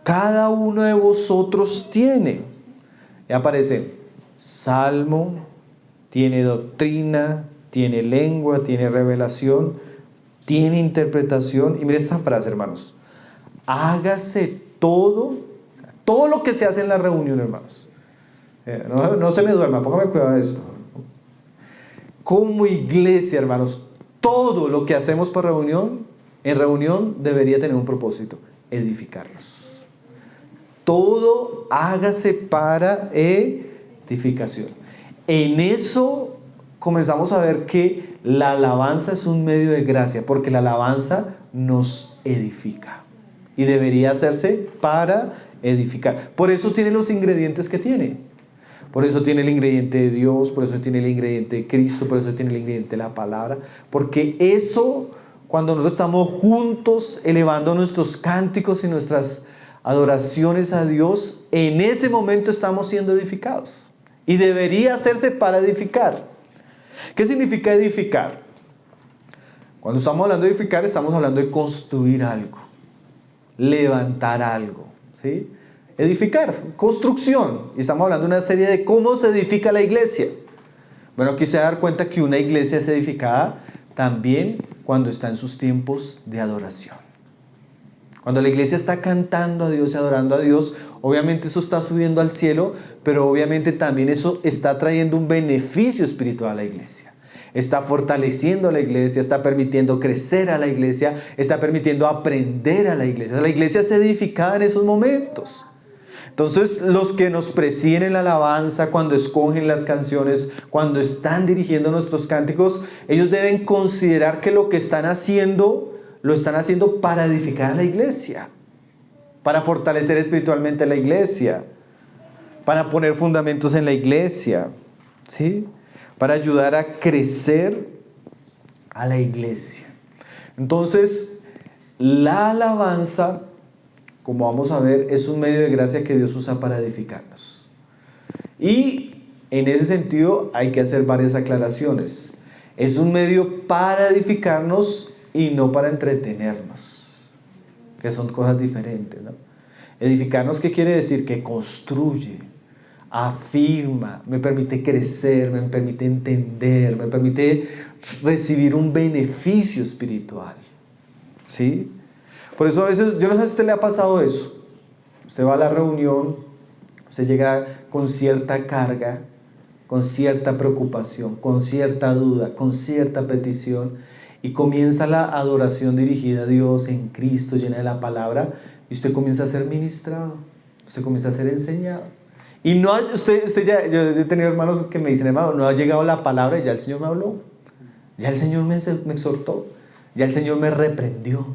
cada uno de vosotros tiene, y aparece salmo, tiene doctrina, tiene lengua, tiene revelación, tiene interpretación. Y mire esta frase, hermanos: hágase todo lo que se hace en la reunión, hermanos. No se me duerma, póngame cuidado de esto. Como iglesia, hermanos, todo lo que hacemos por en reunión debería tener un propósito: edificarnos. Todo hágase para edificación. En eso comenzamos a ver que la alabanza es un medio de gracia, porque la alabanza nos edifica y debería hacerse para edificar. Por eso tiene los ingredientes que tiene. Por eso tiene el ingrediente de Dios, por eso tiene el ingrediente de Cristo, por eso tiene el ingrediente de la palabra. Porque eso, cuando nosotros estamos juntos elevando nuestros cánticos y nuestras adoraciones a Dios, en ese momento estamos siendo edificados. Y debería hacerse para edificar. ¿Qué significa edificar? Cuando estamos hablando de edificar, estamos hablando de construir algo, levantar algo, ¿sí? Edificar, construcción. Y estamos hablando de una serie de cómo se edifica la iglesia. Bueno, aquí se va a dar cuenta que una iglesia es edificada también cuando está en sus tiempos de adoración. Cuando la iglesia está cantando a Dios y adorando a Dios, obviamente eso está subiendo al cielo, pero obviamente también eso está trayendo un beneficio espiritual a la iglesia. está fortaleciendo a la iglesia, está permitiendo crecer a la iglesia, está permitiendo aprender a la iglesia. La iglesia es edificada en esos momentos. Entonces, los que nos presiden en la alabanza, cuando escogen las canciones, cuando están dirigiendo nuestros cánticos, ellos deben considerar que lo que están haciendo, lo están haciendo para edificar a la iglesia, para fortalecer espiritualmente a la iglesia, para poner fundamentos en la iglesia, ¿sí? Para ayudar a crecer a la iglesia. Entonces, la alabanza, como vamos a ver, es un medio de gracia que Dios usa para edificarnos. Y en ese sentido hay que hacer varias aclaraciones. Es un medio para edificarnos y no para entretenernos, que son cosas diferentes, ¿no? Edificarnos, ¿qué quiere decir? Que construye, afirma, me permite crecer, me permite entender, me permite recibir un beneficio espiritual, ¿sí? Por eso a veces, yo no sé si a usted le ha pasado eso. Usted va a la reunión, usted llega con cierta carga, con cierta preocupación, con cierta duda, con cierta petición, y comienza la adoración dirigida a Dios en Cristo, llena de la palabra, y usted comienza a ser ministrado, usted comienza a ser enseñado. Y no, usted ya, yo he tenido hermanos que me dicen, hermano, no ha llegado la palabra y ya el Señor me habló, ya el Señor me exhortó, ya el Señor me reprendió,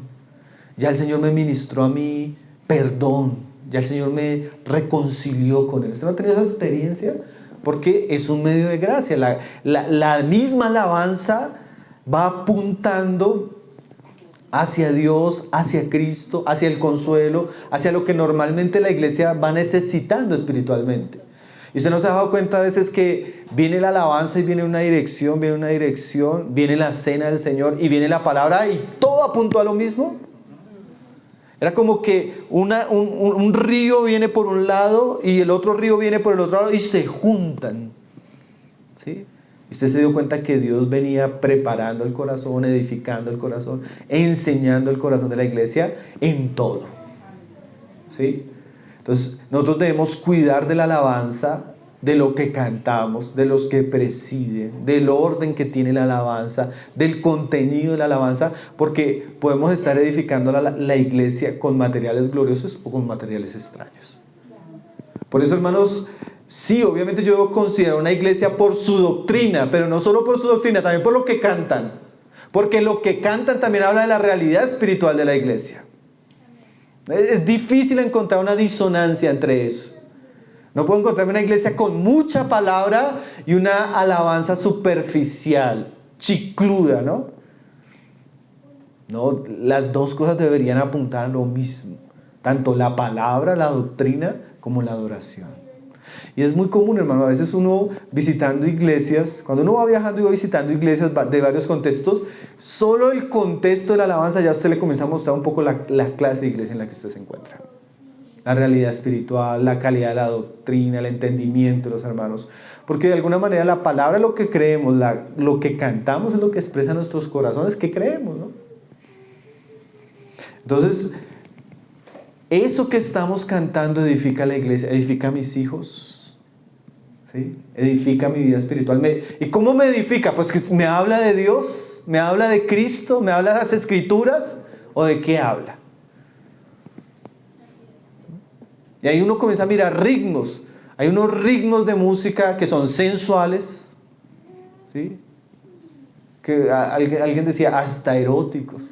ya el Señor me ministró a mí perdón, ya el Señor me reconcilió con Él. ¿Usted no ha tenido esa experiencia? Porque es un medio de gracia. La misma alabanza va apuntando hacia Dios, hacia Cristo, hacia el consuelo, hacia lo que normalmente la iglesia va necesitando espiritualmente. Y usted no se ha dado cuenta a veces que viene la alabanza y viene una dirección, viene la cena del Señor y viene la palabra y todo apuntó a lo mismo. Era como que un río viene por un lado y el otro río viene por el otro lado y se juntan, ¿sí? Y usted se dio cuenta que Dios venía preparando el corazón, edificando el corazón, enseñando el corazón de la iglesia en todo, ¿sí? Entonces nosotros debemos cuidar de la alabanza, de lo que cantamos, de los que presiden, del orden que tiene la alabanza, del contenido de la alabanza, porque podemos estar edificando la iglesia con materiales gloriosos o con materiales extraños. Por eso, hermanos, sí, obviamente yo debo considerar una iglesia por su doctrina, pero no solo por su doctrina, también por lo que cantan, porque lo que cantan también habla de la realidad espiritual de la iglesia. Es difícil encontrar una disonancia entre eso. No puedo encontrarme una iglesia con mucha palabra y una alabanza superficial, chicluda, ¿no? No, las dos cosas deberían apuntar a lo mismo. Tanto la palabra, la doctrina, como la adoración. Y es muy común, hermano, a veces uno visitando iglesias, cuando uno va viajando y va visitando iglesias de varios contextos, solo el contexto de la alabanza ya a usted le comienza a mostrar un poco la clase de iglesia en la que usted se encuentra. La realidad espiritual, la calidad de la doctrina, el entendimiento de los hermanos. Porque de alguna manera la palabra es lo que creemos, lo que cantamos es lo que expresa nuestros corazones, que creemos, ¿no? Entonces, eso que estamos cantando edifica la iglesia, edifica a mis hijos, ¿sí? Edifica mi vida espiritual. ¿Y cómo me edifica? Pues que me habla de Dios, me habla de Cristo, me habla de las Escrituras, ¿o de qué habla? Y ahí uno comienza a mirar ritmos. Hay unos ritmos de música que son sensuales, ¿sí? Que alguien decía hasta eróticos.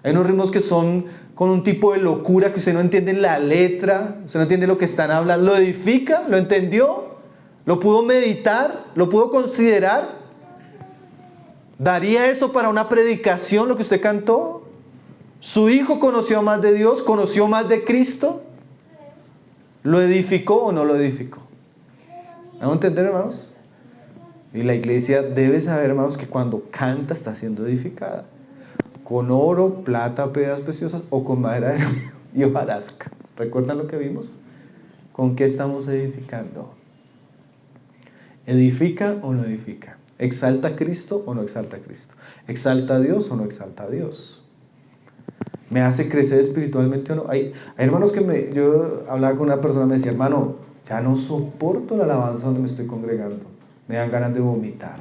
Hay unos ritmos que son con un tipo de locura que usted no entiende la letra, usted no entiende lo que están hablando. ¿Lo edifica? ¿Lo entendió? ¿Lo pudo meditar? ¿Lo pudo considerar? ¿Daría eso para una predicación lo que usted cantó? ¿Su hijo conoció más de Dios? ¿Conoció más de Cristo? ¿Lo edificó o no lo edificó? ¿Me van a entender, hermanos? Y la iglesia debe saber, hermanos, que cuando canta está siendo edificada. Con oro, plata, piedras preciosas o con madera y hojarasca. ¿Recuerdan lo que vimos? ¿Con qué estamos edificando? ¿Edifica o no edifica? ¿Exalta a Cristo o no exalta a Cristo? ¿Exalta a Dios o no exalta a Dios? ¿Me hace crecer espiritualmente o no? Hay hermanos que yo hablaba con una persona, me decía, hermano, ya no soporto la alabanza donde me estoy congregando. Me dan ganas de vomitar.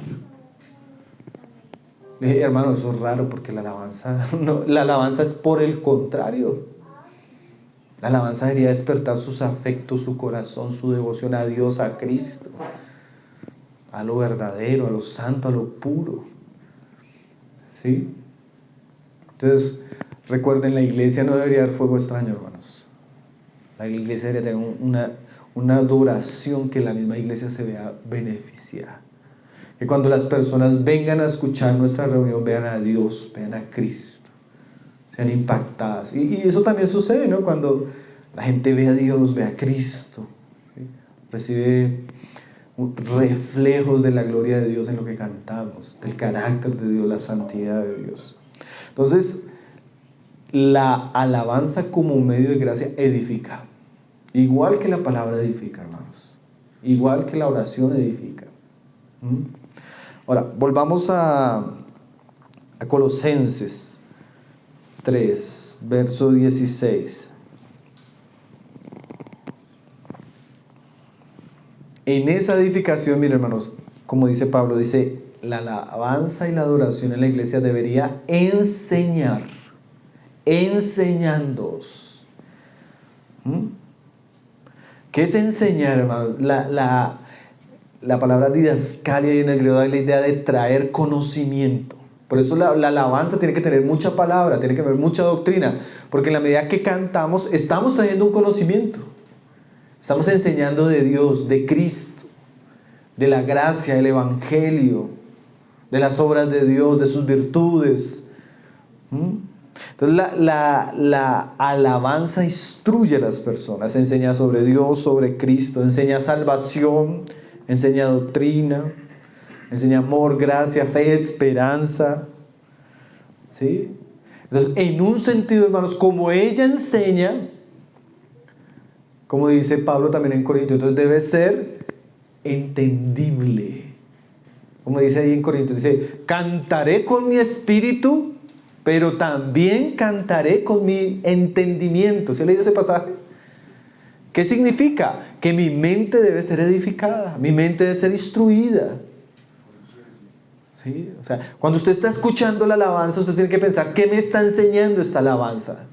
Le dije, hermano, eso es raro porque la alabanza, no, la alabanza es por el contrario. La alabanza debería despertar sus afectos, su corazón, su devoción a Dios, a Cristo, a lo verdadero, a lo santo, a lo puro. ¿Sí? Entonces, recuerden, la iglesia no debería dar fuego extraño, hermanos. La iglesia debería tener una adoración que la misma iglesia se vea beneficiada. Que cuando las personas vengan a escuchar nuestra reunión, vean a Dios, vean a Cristo, sean impactadas. Y eso también sucede, ¿no? Cuando la gente ve a Dios, ve a Cristo, ¿sí? Recibe reflejos de la gloria de Dios en lo que cantamos, del carácter de Dios, la santidad de Dios. Entonces, la alabanza como medio de gracia edifica. Igual que la palabra edifica, hermanos. Igual que la oración edifica. Ahora, volvamos a Colosenses 3, verso 16. En esa edificación, miren, hermanos, como dice Pablo, dice, la alabanza y la adoración en la iglesia debería enseñar, enseñándoos. ¿Qué es enseñar, hermanos? La palabra didascalia en el griego da la idea de traer conocimiento. Por eso la alabanza tiene que tener mucha palabra, tiene que haber mucha doctrina, porque en la medida que cantamos, estamos trayendo un conocimiento. Estamos enseñando de Dios, de Cristo, de la gracia, del Evangelio, de las obras de Dios, de sus virtudes. Entonces la alabanza instruye a las personas, enseña sobre Dios, sobre Cristo, enseña salvación, enseña doctrina, enseña amor, gracia, fe, esperanza. ¿Sí? Entonces, en un sentido, hermanos, como ella enseña, como dice Pablo también en Corintios, entonces debe ser entendible. Como dice ahí en Corintios, dice, cantaré con mi espíritu, pero también cantaré con mi entendimiento. ¿Se ha leído ese pasaje? ¿Qué significa? Que mi mente debe ser edificada, mi mente debe ser instruida. ¿Sí? O sea, cuando usted está escuchando la alabanza, usted tiene que pensar, ¿qué me está enseñando esta alabanza?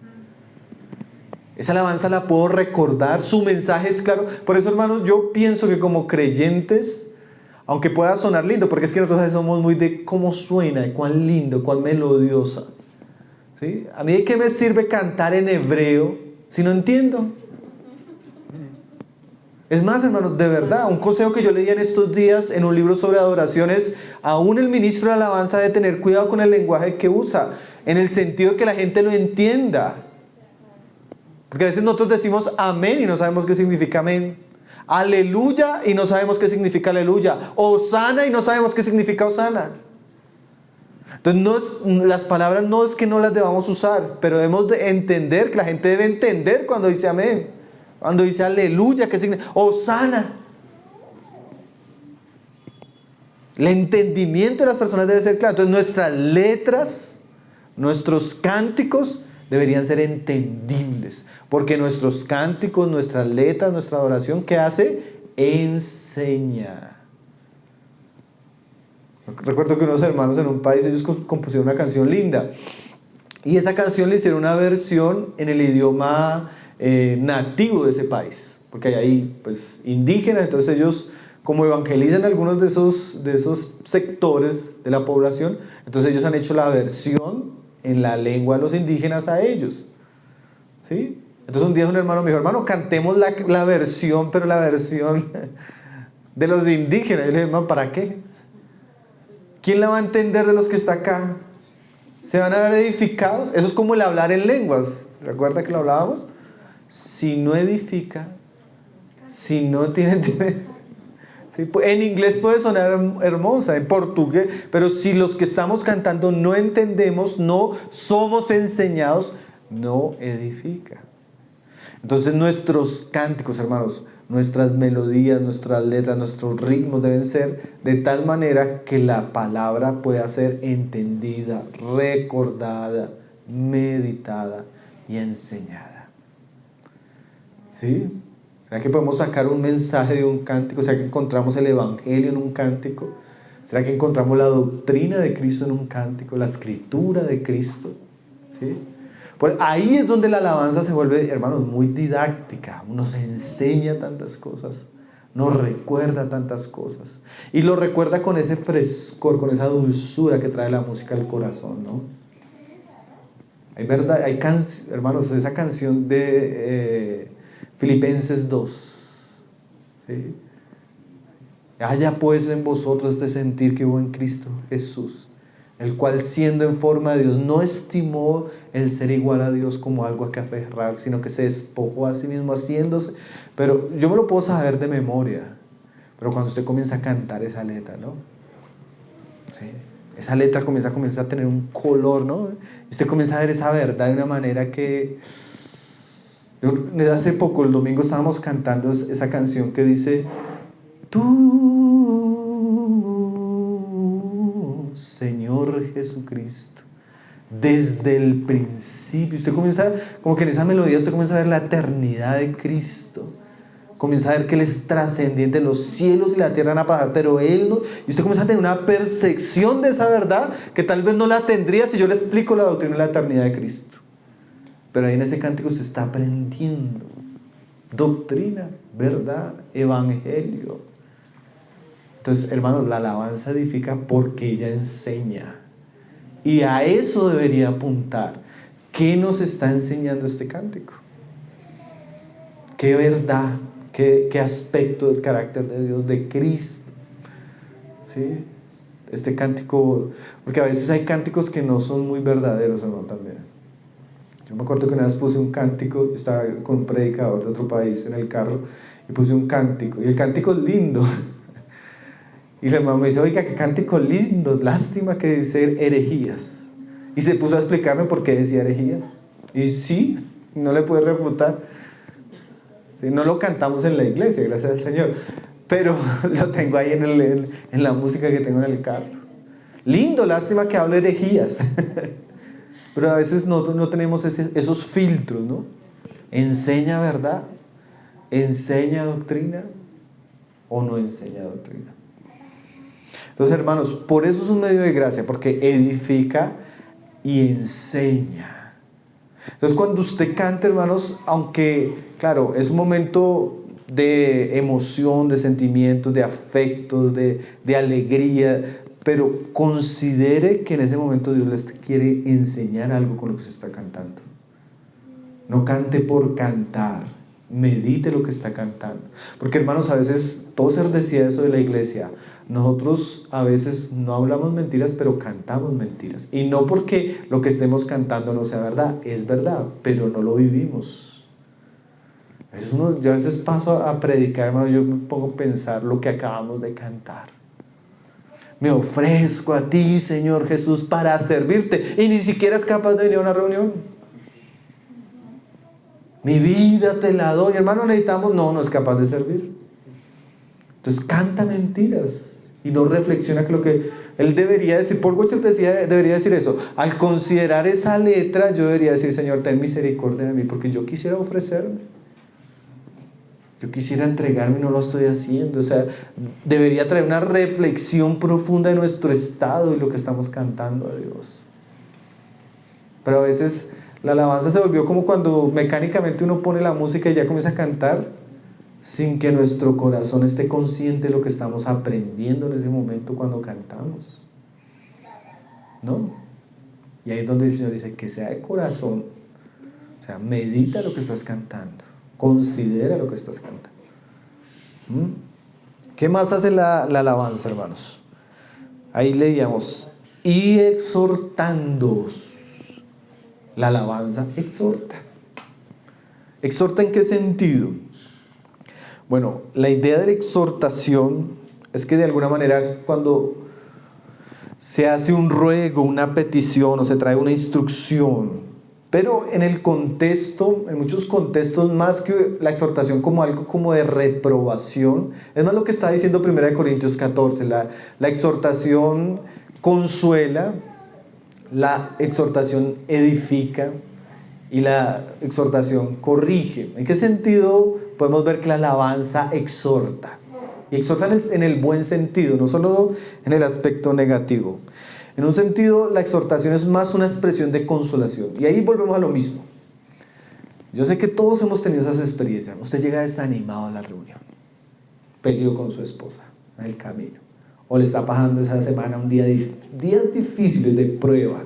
Esa alabanza la puedo recordar, su mensaje es claro. Por eso, hermanos, yo pienso que como creyentes, aunque pueda sonar lindo, porque es que nosotros a veces somos muy de cómo suena, de cuán lindo, cuán melodiosa. ¿Sí? A mí, ¿de qué me sirve cantar en hebreo si no entiendo? Es más, hermanos, de verdad, un consejo que yo leía en estos días en un libro sobre adoraciones, aún el ministro de alabanza debe tener cuidado con el lenguaje que usa, en el sentido de que la gente lo entienda. Porque a veces nosotros decimos amén y no sabemos qué significa amén. Aleluya y no sabemos qué significa aleluya. Hosana y no sabemos qué significa hosana. Entonces las palabras no es que no las debamos usar, pero debemos de entender, que la gente debe entender cuando dice amén. Cuando dice aleluya, ¿qué significa? Hosana. El entendimiento de las personas debe ser claro. Entonces nuestras letras, nuestros cánticos deberían ser entendibles. Porque nuestros cánticos, nuestras letras, nuestra adoración, ¿qué hace? Enseña. Recuerdo que unos hermanos en un país, ellos compusieron una canción linda. Y esa canción le hicieron una versión en el idioma nativo de ese país. Porque hay ahí, pues, indígenas, entonces ellos, como evangelizan algunos de esos sectores de la población, entonces ellos han hecho la versión en la lengua de los indígenas a ellos. ¿Sí? Entonces un día un hermano me dijo, hermano, cantemos la versión, pero la versión de los indígenas. Y yo le dije, hermano, ¿para qué? ¿Quién la va a entender de los que está acá? ¿Se van a ver edificados? Eso es como el hablar en lenguas. ¿Recuerda que lo hablábamos? Si no edifica, si no tiene... ¿Sí? En inglés puede sonar hermosa, en portugués, pero si los que estamos cantando no entendemos, no somos enseñados, no edifica. Entonces nuestros cánticos, hermanos, nuestras melodías, nuestras letras, nuestros ritmos deben ser de tal manera que la palabra pueda ser entendida, recordada, meditada y enseñada. ¿Sí? O sea que podemos sacar un mensaje de un cántico, o sea que encontramos el evangelio en un cántico. ¿Será que encontramos la doctrina de Cristo en un cántico, la escritura de Cristo? ¿Sí? Pues ahí es donde la alabanza se vuelve, hermanos, muy didáctica, nos enseña tantas cosas, nos recuerda tantas cosas, y lo recuerda con ese frescor, con esa dulzura que trae la música al corazón, ¿no? Hay verdad, hermanos, esa canción de Filipenses 2, ¿sí? Haya pues en vosotros este sentir que hubo en Cristo Jesús, el cual siendo en forma de Dios no estimó el ser igual a Dios como algo a que aferrar, sino que se despojó a sí mismo haciéndose. Pero yo me lo puedo saber de memoria, pero cuando usted comienza a cantar esa letra, ¿no? ¿Sí? Esa letra comienza a tener un color, ¿no? Y usted comienza a ver esa verdad de una manera que... Hace poco, el domingo, estábamos cantando esa canción que dice: Tú, Señor Jesucristo, desde el principio. Usted comienza, como que en esa melodía usted comienza a ver la eternidad de Cristo. Comienza a ver que Él es trascendiente, los cielos y la tierra van a pasar, pero Él no. Y usted comienza a tener una percepción de esa verdad que tal vez no la tendría si yo le explico la doctrina de la eternidad de Cristo. Pero ahí en ese cántico usted está aprendiendo doctrina, verdad, evangelio. Entonces, hermanos, la alabanza edifica porque ella enseña. Y a eso debería apuntar. ¿Qué nos está enseñando este cántico? ¿Qué verdad? ¿Qué aspecto del carácter de Dios, de Cristo? ¿Sí? Este cántico, porque a veces hay cánticos que no son muy verdaderos, hermano, también. Yo me acuerdo que una vez puse un cántico, yo estaba con un predicador de otro país en el carro, y puse un cántico, y el cántico es lindo. Y el hermano me dice: oiga, qué cántico lindo, lástima que dice herejías. Y se puso a explicarme por qué decía herejías. Y sí, no le pude refutar. Sí, no lo cantamos en la iglesia, gracias al Señor, pero lo tengo ahí en la música que tengo en el carro. Lindo, lástima que hable herejías. Pero a veces no tenemos esos filtros, ¿no? ¿Enseña verdad? ¿Enseña doctrina? ¿O no enseña doctrina? Entonces, hermanos, por eso es un medio de gracia, porque edifica y enseña. Entonces, cuando usted canta, hermanos, aunque, claro, es un momento de emoción, de sentimientos, de afectos, de alegría, pero considere que en ese momento Dios les quiere enseñar algo con lo que se está cantando. No cante por cantar, medite lo que está cantando. Porque, hermanos, a veces, Tozer decía eso de la iglesia: nosotros a veces no hablamos mentiras, pero cantamos mentiras. Y no porque lo que estemos cantando no sea verdad, es verdad, pero no lo vivimos. Yo a veces paso a predicar, hermano, yo me pongo a pensar lo que acabamos de cantar. Me ofrezco a ti, Señor Jesús, para servirte. Y ni siquiera es capaz de venir a una reunión. Mi vida te la doy. Hermano, necesitamos... No es capaz de servir. Entonces canta mentiras. Y no reflexiona que lo que él debería decir. Paul Washer debería decir eso. Al considerar esa letra, yo debería decir: Señor, ten misericordia de mí, porque yo quisiera ofrecerme. Yo quisiera entregarme y no lo estoy haciendo. O sea, debería traer una reflexión profunda de nuestro estado y lo que estamos cantando a Dios. Pero a veces la alabanza se volvió como cuando mecánicamente uno pone la música y ya comienza a cantar sin que nuestro corazón esté consciente de lo que estamos aprendiendo en ese momento cuando cantamos, ¿no? Y ahí es donde el Señor dice que sea de corazón. O sea, medita lo que estás cantando, considera lo que estás cantando. ¿Qué más hace la alabanza, hermanos? Ahí leíamos: y exhortándoos. La alabanza exhorta. ¿Exhorta en qué sentido? Bueno, la idea de la exhortación es que de alguna manera es cuando se hace un ruego, una petición o se trae una instrucción. Pero en el contexto, en muchos contextos, más que la exhortación como algo como de reprobación, es más lo que está diciendo 1 Corintios 14. La exhortación consuela, la exhortación edifica y la exhortación corrige. ¿En qué sentido podemos ver que la alabanza exhorta? Y exhortar en el buen sentido, no solo en el aspecto negativo. En un sentido, la exhortación es más una expresión de consolación. Y ahí volvemos a lo mismo. Yo sé que todos hemos tenido esas experiencias. Usted llega desanimado a la reunión. Peleó con su esposa en el camino. O le está pasando esa semana un días difíciles de prueba.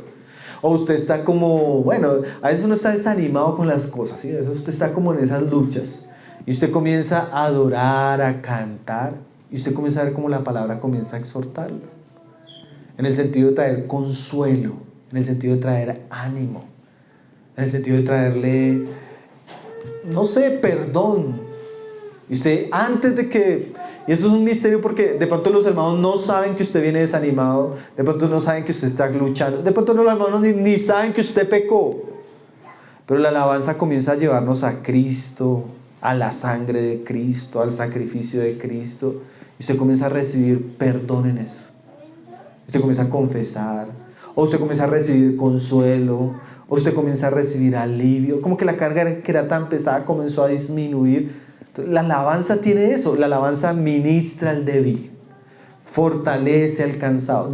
O usted está como, bueno, a veces uno está desanimado con las cosas, ¿sí? A veces usted está como en esas luchas. Y usted comienza a adorar, a cantar. Y usted comienza a ver cómo la palabra comienza a exhortarlo. En el sentido de traer consuelo. En el sentido de traer ánimo. En el sentido de traerle, no sé, perdón. Y usted antes de que... Y eso es un misterio porque de pronto los hermanos no saben que usted viene desanimado. De pronto no saben que usted está luchando. De pronto los hermanos ni saben que usted pecó. Pero la alabanza comienza a llevarnos a Cristo, a la sangre de Cristo, al sacrificio de Cristo. Y usted comienza a recibir perdón en eso. Usted comienza a confesar. O usted comienza a recibir consuelo. O usted comienza a recibir alivio. Como que la carga que era tan pesada comenzó a disminuir. La alabanza tiene eso. La alabanza ministra al débil, fortalece al cansado.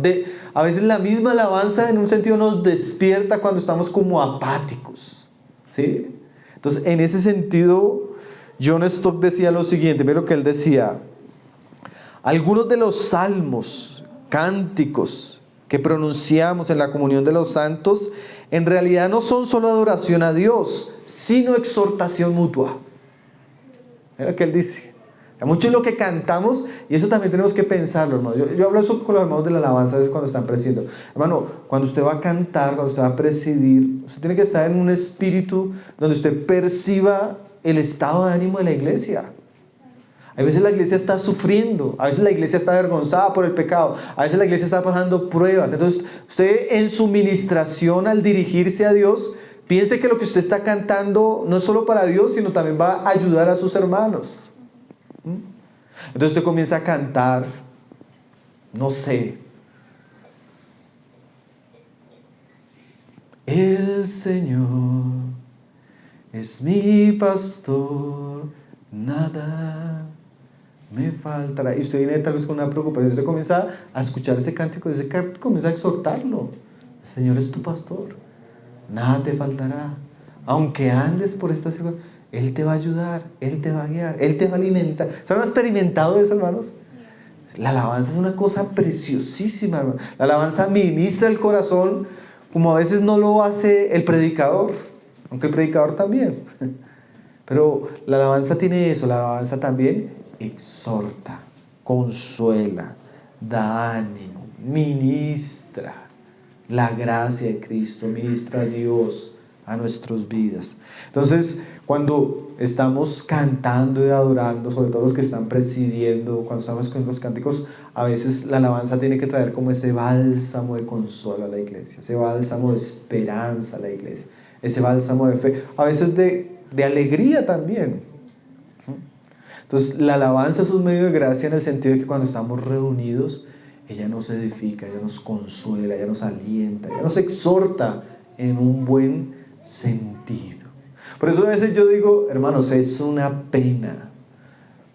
A veces la misma alabanza en un sentido nos despierta cuando estamos como apáticos, ¿sí? Entonces en ese sentido John Stott decía lo siguiente. Ve lo que él decía: algunos de los salmos, cánticos que pronunciamos en la comunión de los santos en realidad no son solo adoración a Dios, sino exhortación mutua. Mira lo que él dice. Mucho es lo que cantamos, y eso también tenemos que pensarlo, hermano. Yo hablo eso con los hermanos de la alabanza, es cuando están presidiendo. Hermano, cuando usted va a cantar, cuando usted va a presidir, usted tiene que estar en un espíritu donde usted perciba el estado de ánimo de la iglesia. A veces la iglesia está sufriendo, a veces la iglesia está avergonzada por el pecado, a veces la iglesia está pasando pruebas. Entonces, usted en su ministración al dirigirse a Dios, piense que lo que usted está cantando no es solo para Dios, sino también va a ayudar a sus hermanos. Entonces usted comienza a cantar, no sé, el Señor es mi pastor, nada me faltará. Y usted viene tal vez con una preocupación, usted comienza a escuchar ese cántico comienza a exhortarlo. El Señor es tu pastor, nada te faltará. Aunque andes por esta ciudad, Él te va a ayudar, Él te va a guiar, Él te va a alimentar. ¿Se han experimentado eso, hermanos? La alabanza es una cosa preciosísima, hermano. La alabanza ministra el corazón como a veces no lo hace el predicador, aunque el predicador también. Pero la alabanza tiene eso, la alabanza también exhorta, consuela, da ánimo, ministra la gracia de Cristo, ministra a Dios a nuestras vidas. Entonces, cuando estamos cantando y adorando, sobre todo los que están presidiendo, cuando estamos con los cánticos, a veces la alabanza tiene que traer como ese bálsamo de consuelo a la iglesia, ese bálsamo de esperanza a la iglesia, ese bálsamo de fe, a veces de alegría también. Entonces, la alabanza es un medio de gracia en el sentido de que cuando estamos reunidos, ella nos edifica, ella nos consuela, ella nos alienta, ella nos exhorta en un buen sentido. Por eso a veces yo digo, hermanos, es una pena.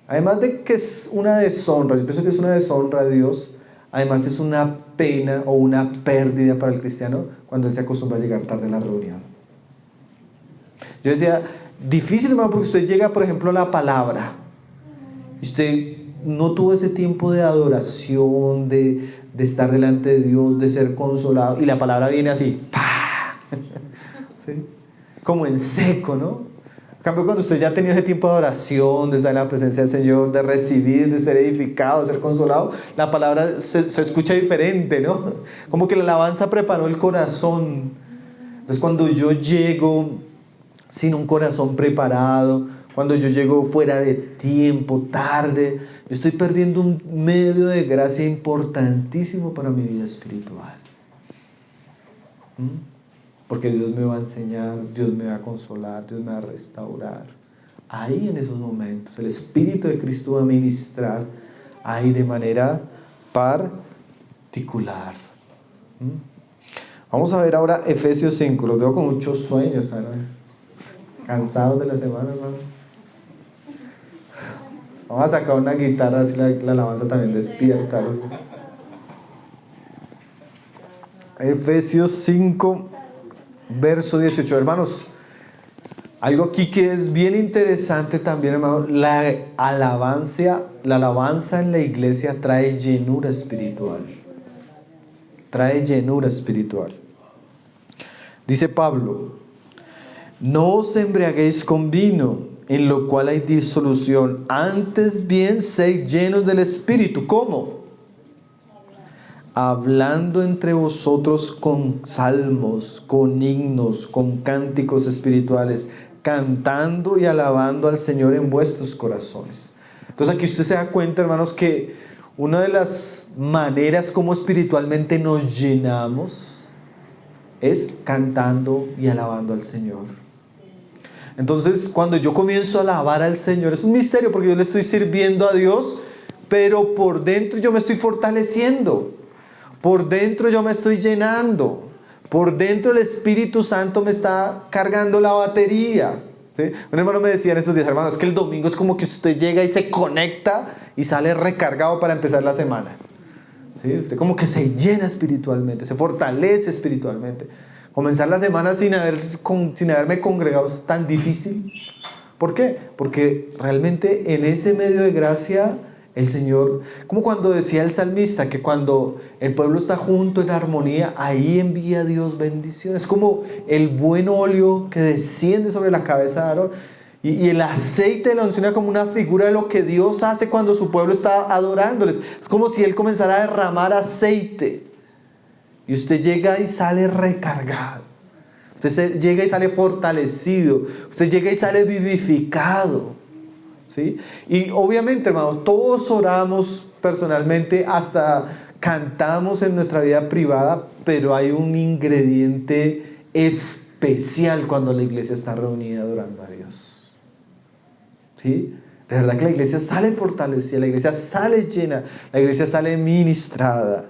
Además de que es una deshonra, yo pienso que es una deshonra a Dios, además es una pena o una pérdida para el cristiano cuando él se acostumbra a llegar tarde a la reunión. Yo decía, difícil, hermano, porque usted llega, por ejemplo, a la palabra, y usted no tuvo ese tiempo de adoración, de estar delante de Dios, de ser consolado, y la palabra viene así, ¡pah! ¿Sí? Como en seco, ¿no? En cambio, cuando usted ya ha tenido ese tiempo de adoración, de estar en la presencia del Señor, de recibir, de ser edificado, de ser consolado, la palabra se escucha diferente, ¿no? Como que la alabanza preparó el corazón. Entonces, cuando yo llego sin un corazón preparado, cuando yo llego fuera de tiempo, tarde, yo estoy perdiendo un medio de gracia importantísimo para mi vida espiritual. Porque Dios me va a enseñar, Dios me va a consolar, Dios me va a restaurar. Ahí en esos momentos, el Espíritu de Cristo va a ministrar ahí de manera particular. Vamos a ver ahora Efesios 5. Los veo con muchos sueños, ¿sabes? Cansados de la semana, hermano. Vamos a sacar una guitarra, a ver si la alabanza también despierta. Efesios 5, verso 18. Hermanos, algo aquí que es bien interesante también, hermanos, la alabanza en la iglesia trae llenura espiritual. Trae llenura espiritual. Dice Pablo: no os embriaguéis con vino, en lo cual hay disolución, antes bien sed llenos del Espíritu. ¿Cómo? Hablando entre vosotros con salmos, con himnos, con cánticos espirituales, cantando y alabando al Señor en vuestros corazones. Entonces aquí usted se da cuenta, hermanos, que una de las maneras como espiritualmente nos llenamos es cantando y alabando al Señor. Entonces, cuando yo comienzo a alabar al Señor, es un misterio porque yo le estoy sirviendo a Dios, pero por dentro yo me estoy fortaleciendo. Por dentro yo me estoy llenando. Por dentro el Espíritu Santo me está cargando la batería. ¿Sí? Un hermano me decía en estos días: hermano, es que el domingo es como que usted llega y se conecta y sale recargado para empezar la semana. ¿Sí? Usted como que se llena espiritualmente, se fortalece espiritualmente. Comenzar la semana sin haberme congregado es tan difícil. ¿Por qué? Porque realmente en ese medio de gracia el Señor, como cuando decía el salmista, que cuando el pueblo está junto en armonía, ahí envía Dios bendiciones. Es como el buen óleo que desciende sobre la cabeza de Aarón. Y el aceite de la unción era como una figura de lo que Dios hace cuando su pueblo está adorándoles. Es como si Él comenzara a derramar aceite. Y usted llega y sale recargado. Usted llega y sale fortalecido. Usted llega y sale vivificado. ¿Sí? Y obviamente, hermanos, todos oramos personalmente, hasta cantamos en nuestra vida privada, pero hay un ingrediente especial cuando la iglesia está reunida adorando a Dios. ¿Sí? De verdad que la iglesia sale fortalecida, la iglesia sale llena, la iglesia sale ministrada.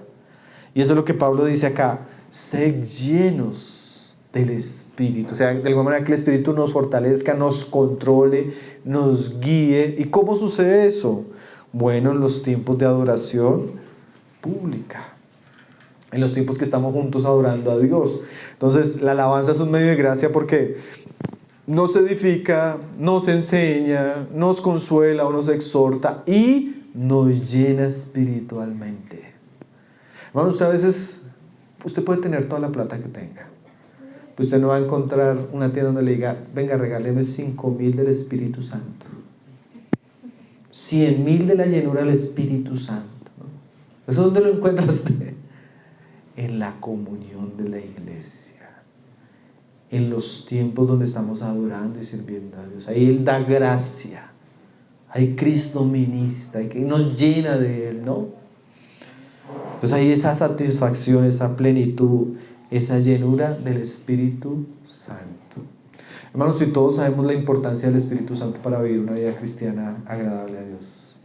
Y eso es lo que Pablo dice acá: sed llenos del Espíritu. O sea, de alguna manera que el Espíritu nos fortalezca, nos controle, nos guíe. ¿Y cómo sucede eso? Bueno, en los tiempos de adoración pública, en los tiempos que estamos juntos adorando a Dios. Entonces, la alabanza es un medio de gracia porque nos edifica, nos enseña, nos consuela o nos exhorta y nos llena espiritualmente. Hermano, usted a veces, usted puede tener toda la plata que tenga, pero usted no va a encontrar una tienda donde le diga: venga, regáleme 5,000 del Espíritu Santo, 100,000 de la llenura del Espíritu Santo. ¿Eso dónde lo encuentra usted? En la comunión de la iglesia, en los tiempos donde estamos adorando y sirviendo a Dios. Ahí Él da gracia, ahí Cristo ministra y nos llena de Él, ¿no? Entonces ahí esa satisfacción, esa plenitud, esa llenura del Espíritu Santo. Hermanos, si todos sabemos la importancia del Espíritu Santo para vivir una vida cristiana agradable a Dios,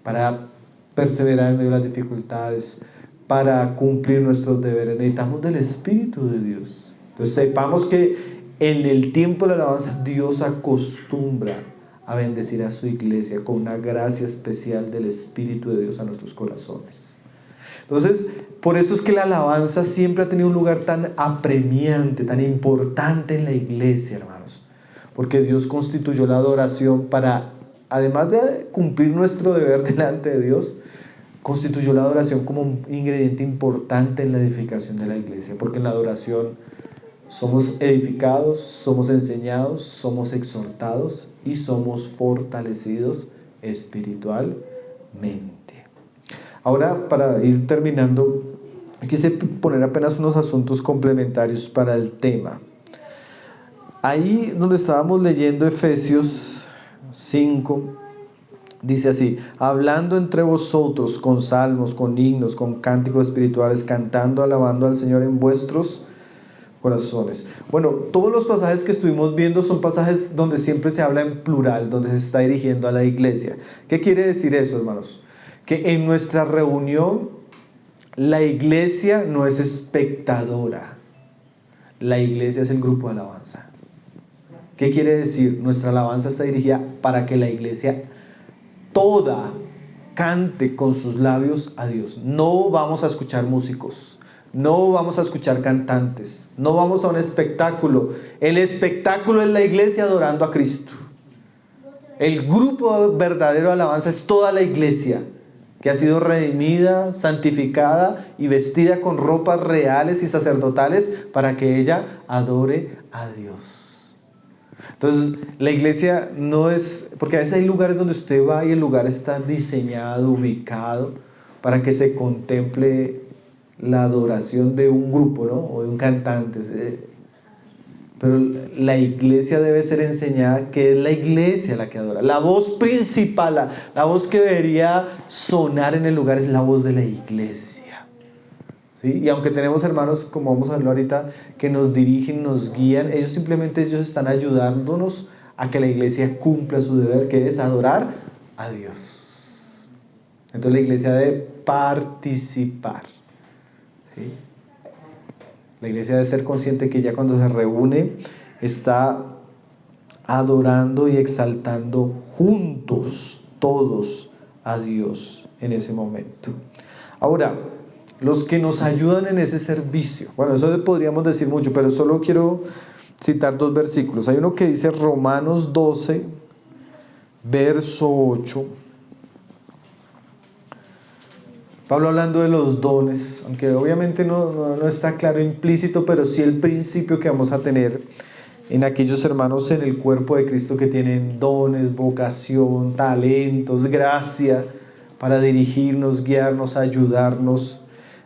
para perseverar en medio de las dificultades, para cumplir nuestros deberes, necesitamos del Espíritu de Dios. Entonces sepamos que en el tiempo de la alabanza Dios acostumbra a bendecir a su iglesia con una gracia especial del Espíritu de Dios a nuestros corazones. Entonces, por eso es que la alabanza siempre ha tenido un lugar tan apremiante, tan importante en la iglesia, hermanos. Porque Dios constituyó la adoración para, además de cumplir nuestro deber delante de Dios, constituyó la adoración como un ingrediente importante en la edificación de la iglesia. Porque en la adoración somos edificados, somos enseñados, somos exhortados y somos fortalecidos espiritualmente. Ahora, para ir terminando, quise poner apenas unos asuntos complementarios para el tema. Ahí donde estábamos leyendo Efesios 5, dice así: hablando entre vosotros con salmos, con himnos, con cánticos espirituales, cantando, alabando al Señor en vuestros corazones. Bueno, todos los pasajes que estuvimos viendo son pasajes donde siempre se habla en plural, donde se está dirigiendo a la iglesia. ¿Qué quiere decir eso, hermanos? Que en nuestra reunión la iglesia no es espectadora, la iglesia es el grupo de alabanza. ¿Qué quiere decir? Nuestra alabanza está dirigida para que la iglesia toda cante con sus labios a Dios. No vamos a escuchar músicos, no vamos a escuchar cantantes, no vamos a un espectáculo. El espectáculo es la iglesia adorando a Cristo. El grupo verdadero de alabanza es toda la iglesia que ha sido redimida, santificada y vestida con ropas reales y sacerdotales para que ella adore a Dios. Entonces, la iglesia no es, porque a veces hay lugares donde usted va y el lugar está diseñado, ubicado, para que se contemple la adoración de un grupo, ¿no? O de un cantante. Pero la iglesia debe ser enseñada que es la iglesia la que adora. La voz principal, la voz que debería sonar en el lugar es la voz de la iglesia. ¿Sí? Y aunque tenemos hermanos, como vamos a hablar ahorita, que nos dirigen, nos guían, ellos están ayudándonos a que la iglesia cumpla su deber, que es adorar a Dios. Entonces la iglesia debe participar. ¿Sí? La iglesia debe ser consciente que ya cuando se reúne está adorando y exaltando juntos, todos, a Dios en ese momento. Ahora, los que nos ayudan en ese servicio, bueno, eso podríamos decir mucho, pero solo quiero citar 2 versículos. Hay uno que dice Romanos 12, verso 8. Pablo hablando de los dones, aunque obviamente no está claro implícito, pero sí el principio que vamos a tener en aquellos hermanos en el cuerpo de Cristo que tienen dones, vocación, talentos, gracia para dirigirnos, guiarnos, ayudarnos,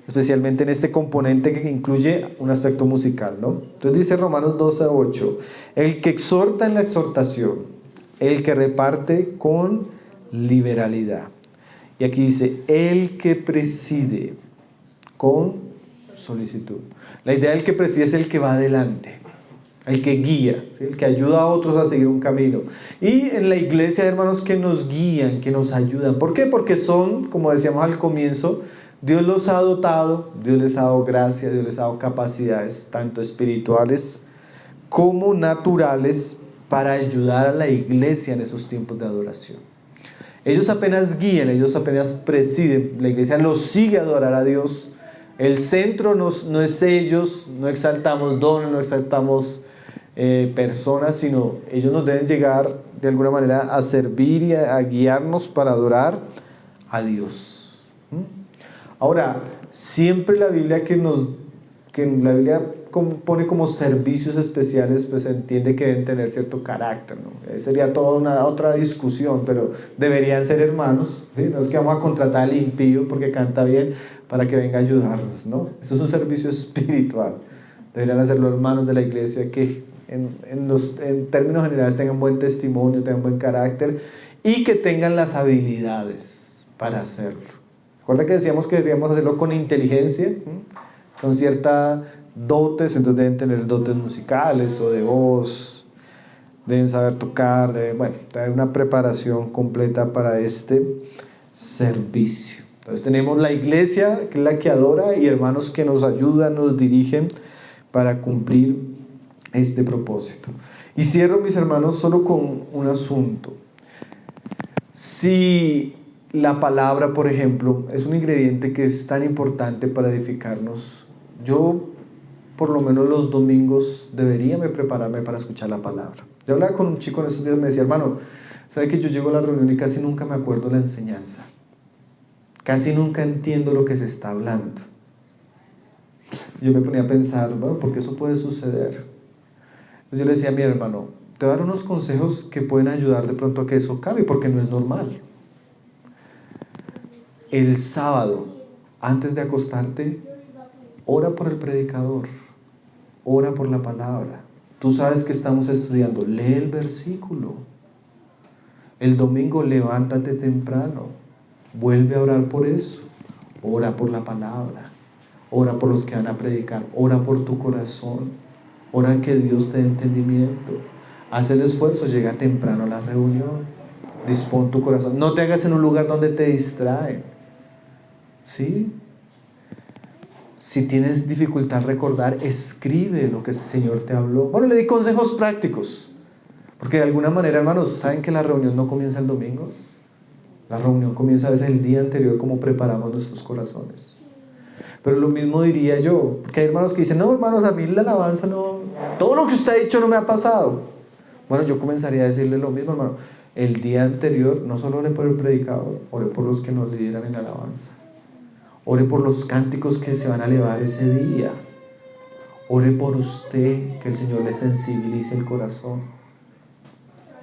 especialmente en este componente que incluye un aspecto musical, ¿no? Entonces dice Romanos 12:8, el que exhorta en la exhortación, el que reparte con liberalidad. Y aquí dice, el que preside con solicitud. La idea del que preside es el que va adelante, el que guía, ¿sí? El que ayuda a otros a seguir un camino. Y en la iglesia hay hermanos que nos guían, que nos ayudan. ¿Por qué? Porque son, como decíamos al comienzo, Dios los ha dotado, Dios les ha dado gracia, Dios les ha dado capacidades, tanto espirituales como naturales, para ayudar a la iglesia en esos tiempos de adoración. Ellos apenas guían, ellos apenas presiden, la iglesia los sigue a adorar a Dios. El centro no es ellos, no exaltamos dones, no exaltamos personas, sino ellos nos deben llegar de alguna manera a servir y a guiarnos para adorar a Dios. Ahora, siempre la Biblia que la Biblia pone como servicios especiales, pues se entiende que deben tener cierto carácter, ¿no? Sería toda una otra discusión, pero deberían ser hermanos, ¿sí? No es que vamos a contratar al impío porque canta bien para que venga a ayudarnos, ¿no? Eso es un servicio espiritual. Deberían hacerlo hermanos de la iglesia que en términos generales tengan buen testimonio, tengan buen carácter y que tengan las habilidades para hacerlo. Recuerda que decíamos que deberíamos hacerlo con inteligencia, con cierta dotes, entonces deben tener dotes musicales o de voz, deben saber tocar, tener una preparación completa para este servicio. Entonces tenemos la iglesia, que es la que adora, y hermanos que nos ayudan, nos dirigen para cumplir este propósito. Y cierro, mis hermanos, solo con un asunto. Si la palabra, por ejemplo, es un ingrediente que es tan importante para edificarnos, yo por lo menos los domingos debería prepararme para escuchar la palabra. Yo hablaba con un chico en estos días, me decía, hermano, ¿sabe que yo llego a la reunión y casi nunca me acuerdo la enseñanza? Casi nunca entiendo lo que se está hablando. Yo me ponía a pensar, bueno, ¿por qué eso puede suceder? Entonces yo le decía a mi hermano, te voy a dar unos consejos que pueden ayudar de pronto a que eso cambie, porque no es normal. El sábado, antes de acostarte, ora por el predicador, ora por la palabra. Tú sabes que estamos estudiando, lee el versículo. El domingo levántate temprano, vuelve a orar por eso, ora por la palabra, ora por los que van a predicar, ora por tu corazón, ora que Dios te dé entendimiento. Haz el esfuerzo, llega temprano a la reunión, dispón tu corazón, no te hagas en un lugar donde te distraen, ¿sí? Si tienes dificultad en recordar, escribe lo que el Señor te habló. Bueno, le di consejos prácticos, porque de alguna manera, hermanos, ¿saben que la reunión no comienza el domingo? La reunión comienza a veces el día anterior, como preparamos nuestros corazones. Pero lo mismo diría yo, porque hay hermanos que dicen, no hermanos, a mí la alabanza no, todo lo que usted ha dicho no me ha pasado. Bueno, yo comenzaría a decirle lo mismo, hermano. El día anterior, no solo ore por el predicador, ore por los que nos lideran en alabanza. Ore por los cánticos que se van a elevar ese día. Ore por usted, que el Señor le sensibilice el corazón.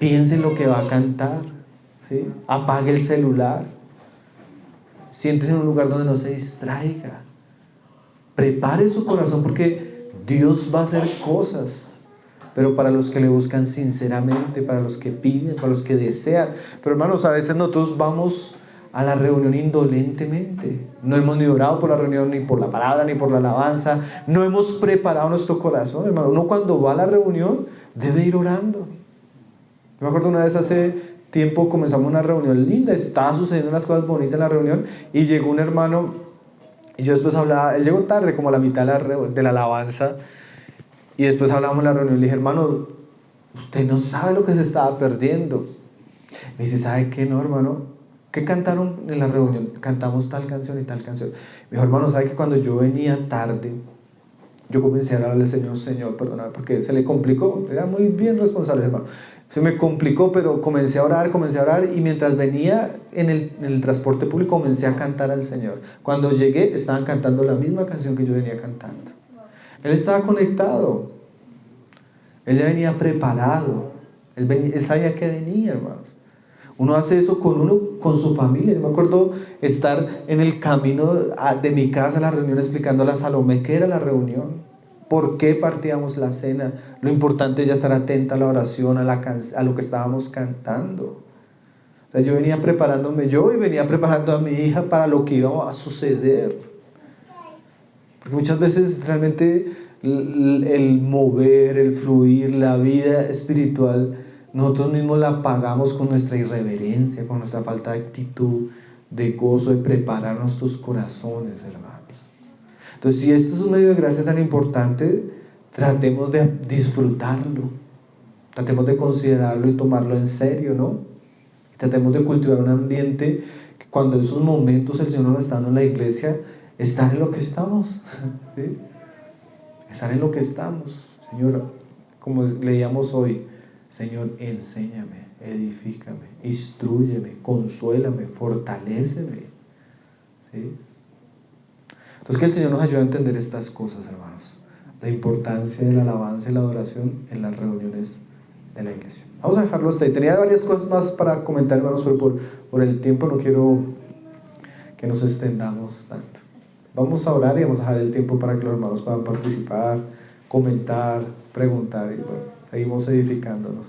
Piense en lo que va a cantar, ¿sí? Apague el celular. Siéntese en un lugar donde no se distraiga. Prepare su corazón porque Dios va a hacer cosas. Pero para los que le buscan sinceramente, para los que piden, para los que desean. Pero hermanos, a veces nosotros vamos a la reunión indolentemente. No hemos ni orado por la reunión, ni por la palabra, ni por la alabanza. No hemos preparado nuestro corazón, hermano. Uno cuando va a la reunión debe ir orando. Yo me acuerdo una vez hace tiempo comenzamos una reunión linda, estaba sucediendo unas cosas bonitas en la reunión y llegó un hermano y yo después hablaba, él llegó tarde, como a la mitad de la alabanza, y después hablábamos en la reunión y le dije, hermano, usted no sabe lo que se estaba perdiendo. Me dice, ¿sabe qué no, hermano? ¿Qué cantaron en la reunión? Cantamos tal canción y tal canción. Me dijo, hermano, ¿sabe que cuando yo venía tarde, yo comencé a hablarle al Señor, Señor, perdóname, porque se le complicó, era muy bien responsable, hermano. Se me complicó, pero comencé a orar, y mientras venía en el transporte público comencé a cantar al Señor. Cuando llegué, estaban cantando la misma canción que yo venía cantando. Él estaba conectado. Él ya venía preparado. Él sabía que venía, hermanos. Uno hace eso con su familia. Yo me acuerdo estar en el camino de mi casa a la reunión explicando a la Salomé qué era la reunión, por qué partíamos la cena. Lo importante es ya estar atenta a la oración, a lo que estábamos cantando. O sea, yo venía preparándome y venía preparando a mi hija para lo que iba a suceder. Porque muchas veces realmente el mover, el fluir, la vida espiritual, nosotros mismos la pagamos con nuestra irreverencia, con nuestra falta de actitud, de gozo, de preparar nuestros corazones, hermanos. Entonces, si esto es un medio de gracia tan importante, tratemos de disfrutarlo, tratemos de considerarlo y tomarlo en serio, ¿no? Tratemos de cultivar un ambiente que cuando esos momentos el Señor nos está dando en la iglesia, estar en lo que estamos, ¿sí? Estar en lo que estamos. Señor, como leíamos hoy, Señor, enséñame, edifícame, instrúyeme, consuélame, fortaléceme, ¿sí? Entonces que el Señor nos ayude a entender estas cosas, hermanos. La importancia de la alabanza y la adoración en las reuniones de la iglesia. Vamos a dejarlo hasta ahí. Tenía varias cosas más para comentar, hermanos, pero por el tiempo no quiero que nos extendamos tanto. Vamos a orar y vamos a dejar el tiempo para que los hermanos puedan participar, comentar, preguntar y bueno, seguimos edificándonos.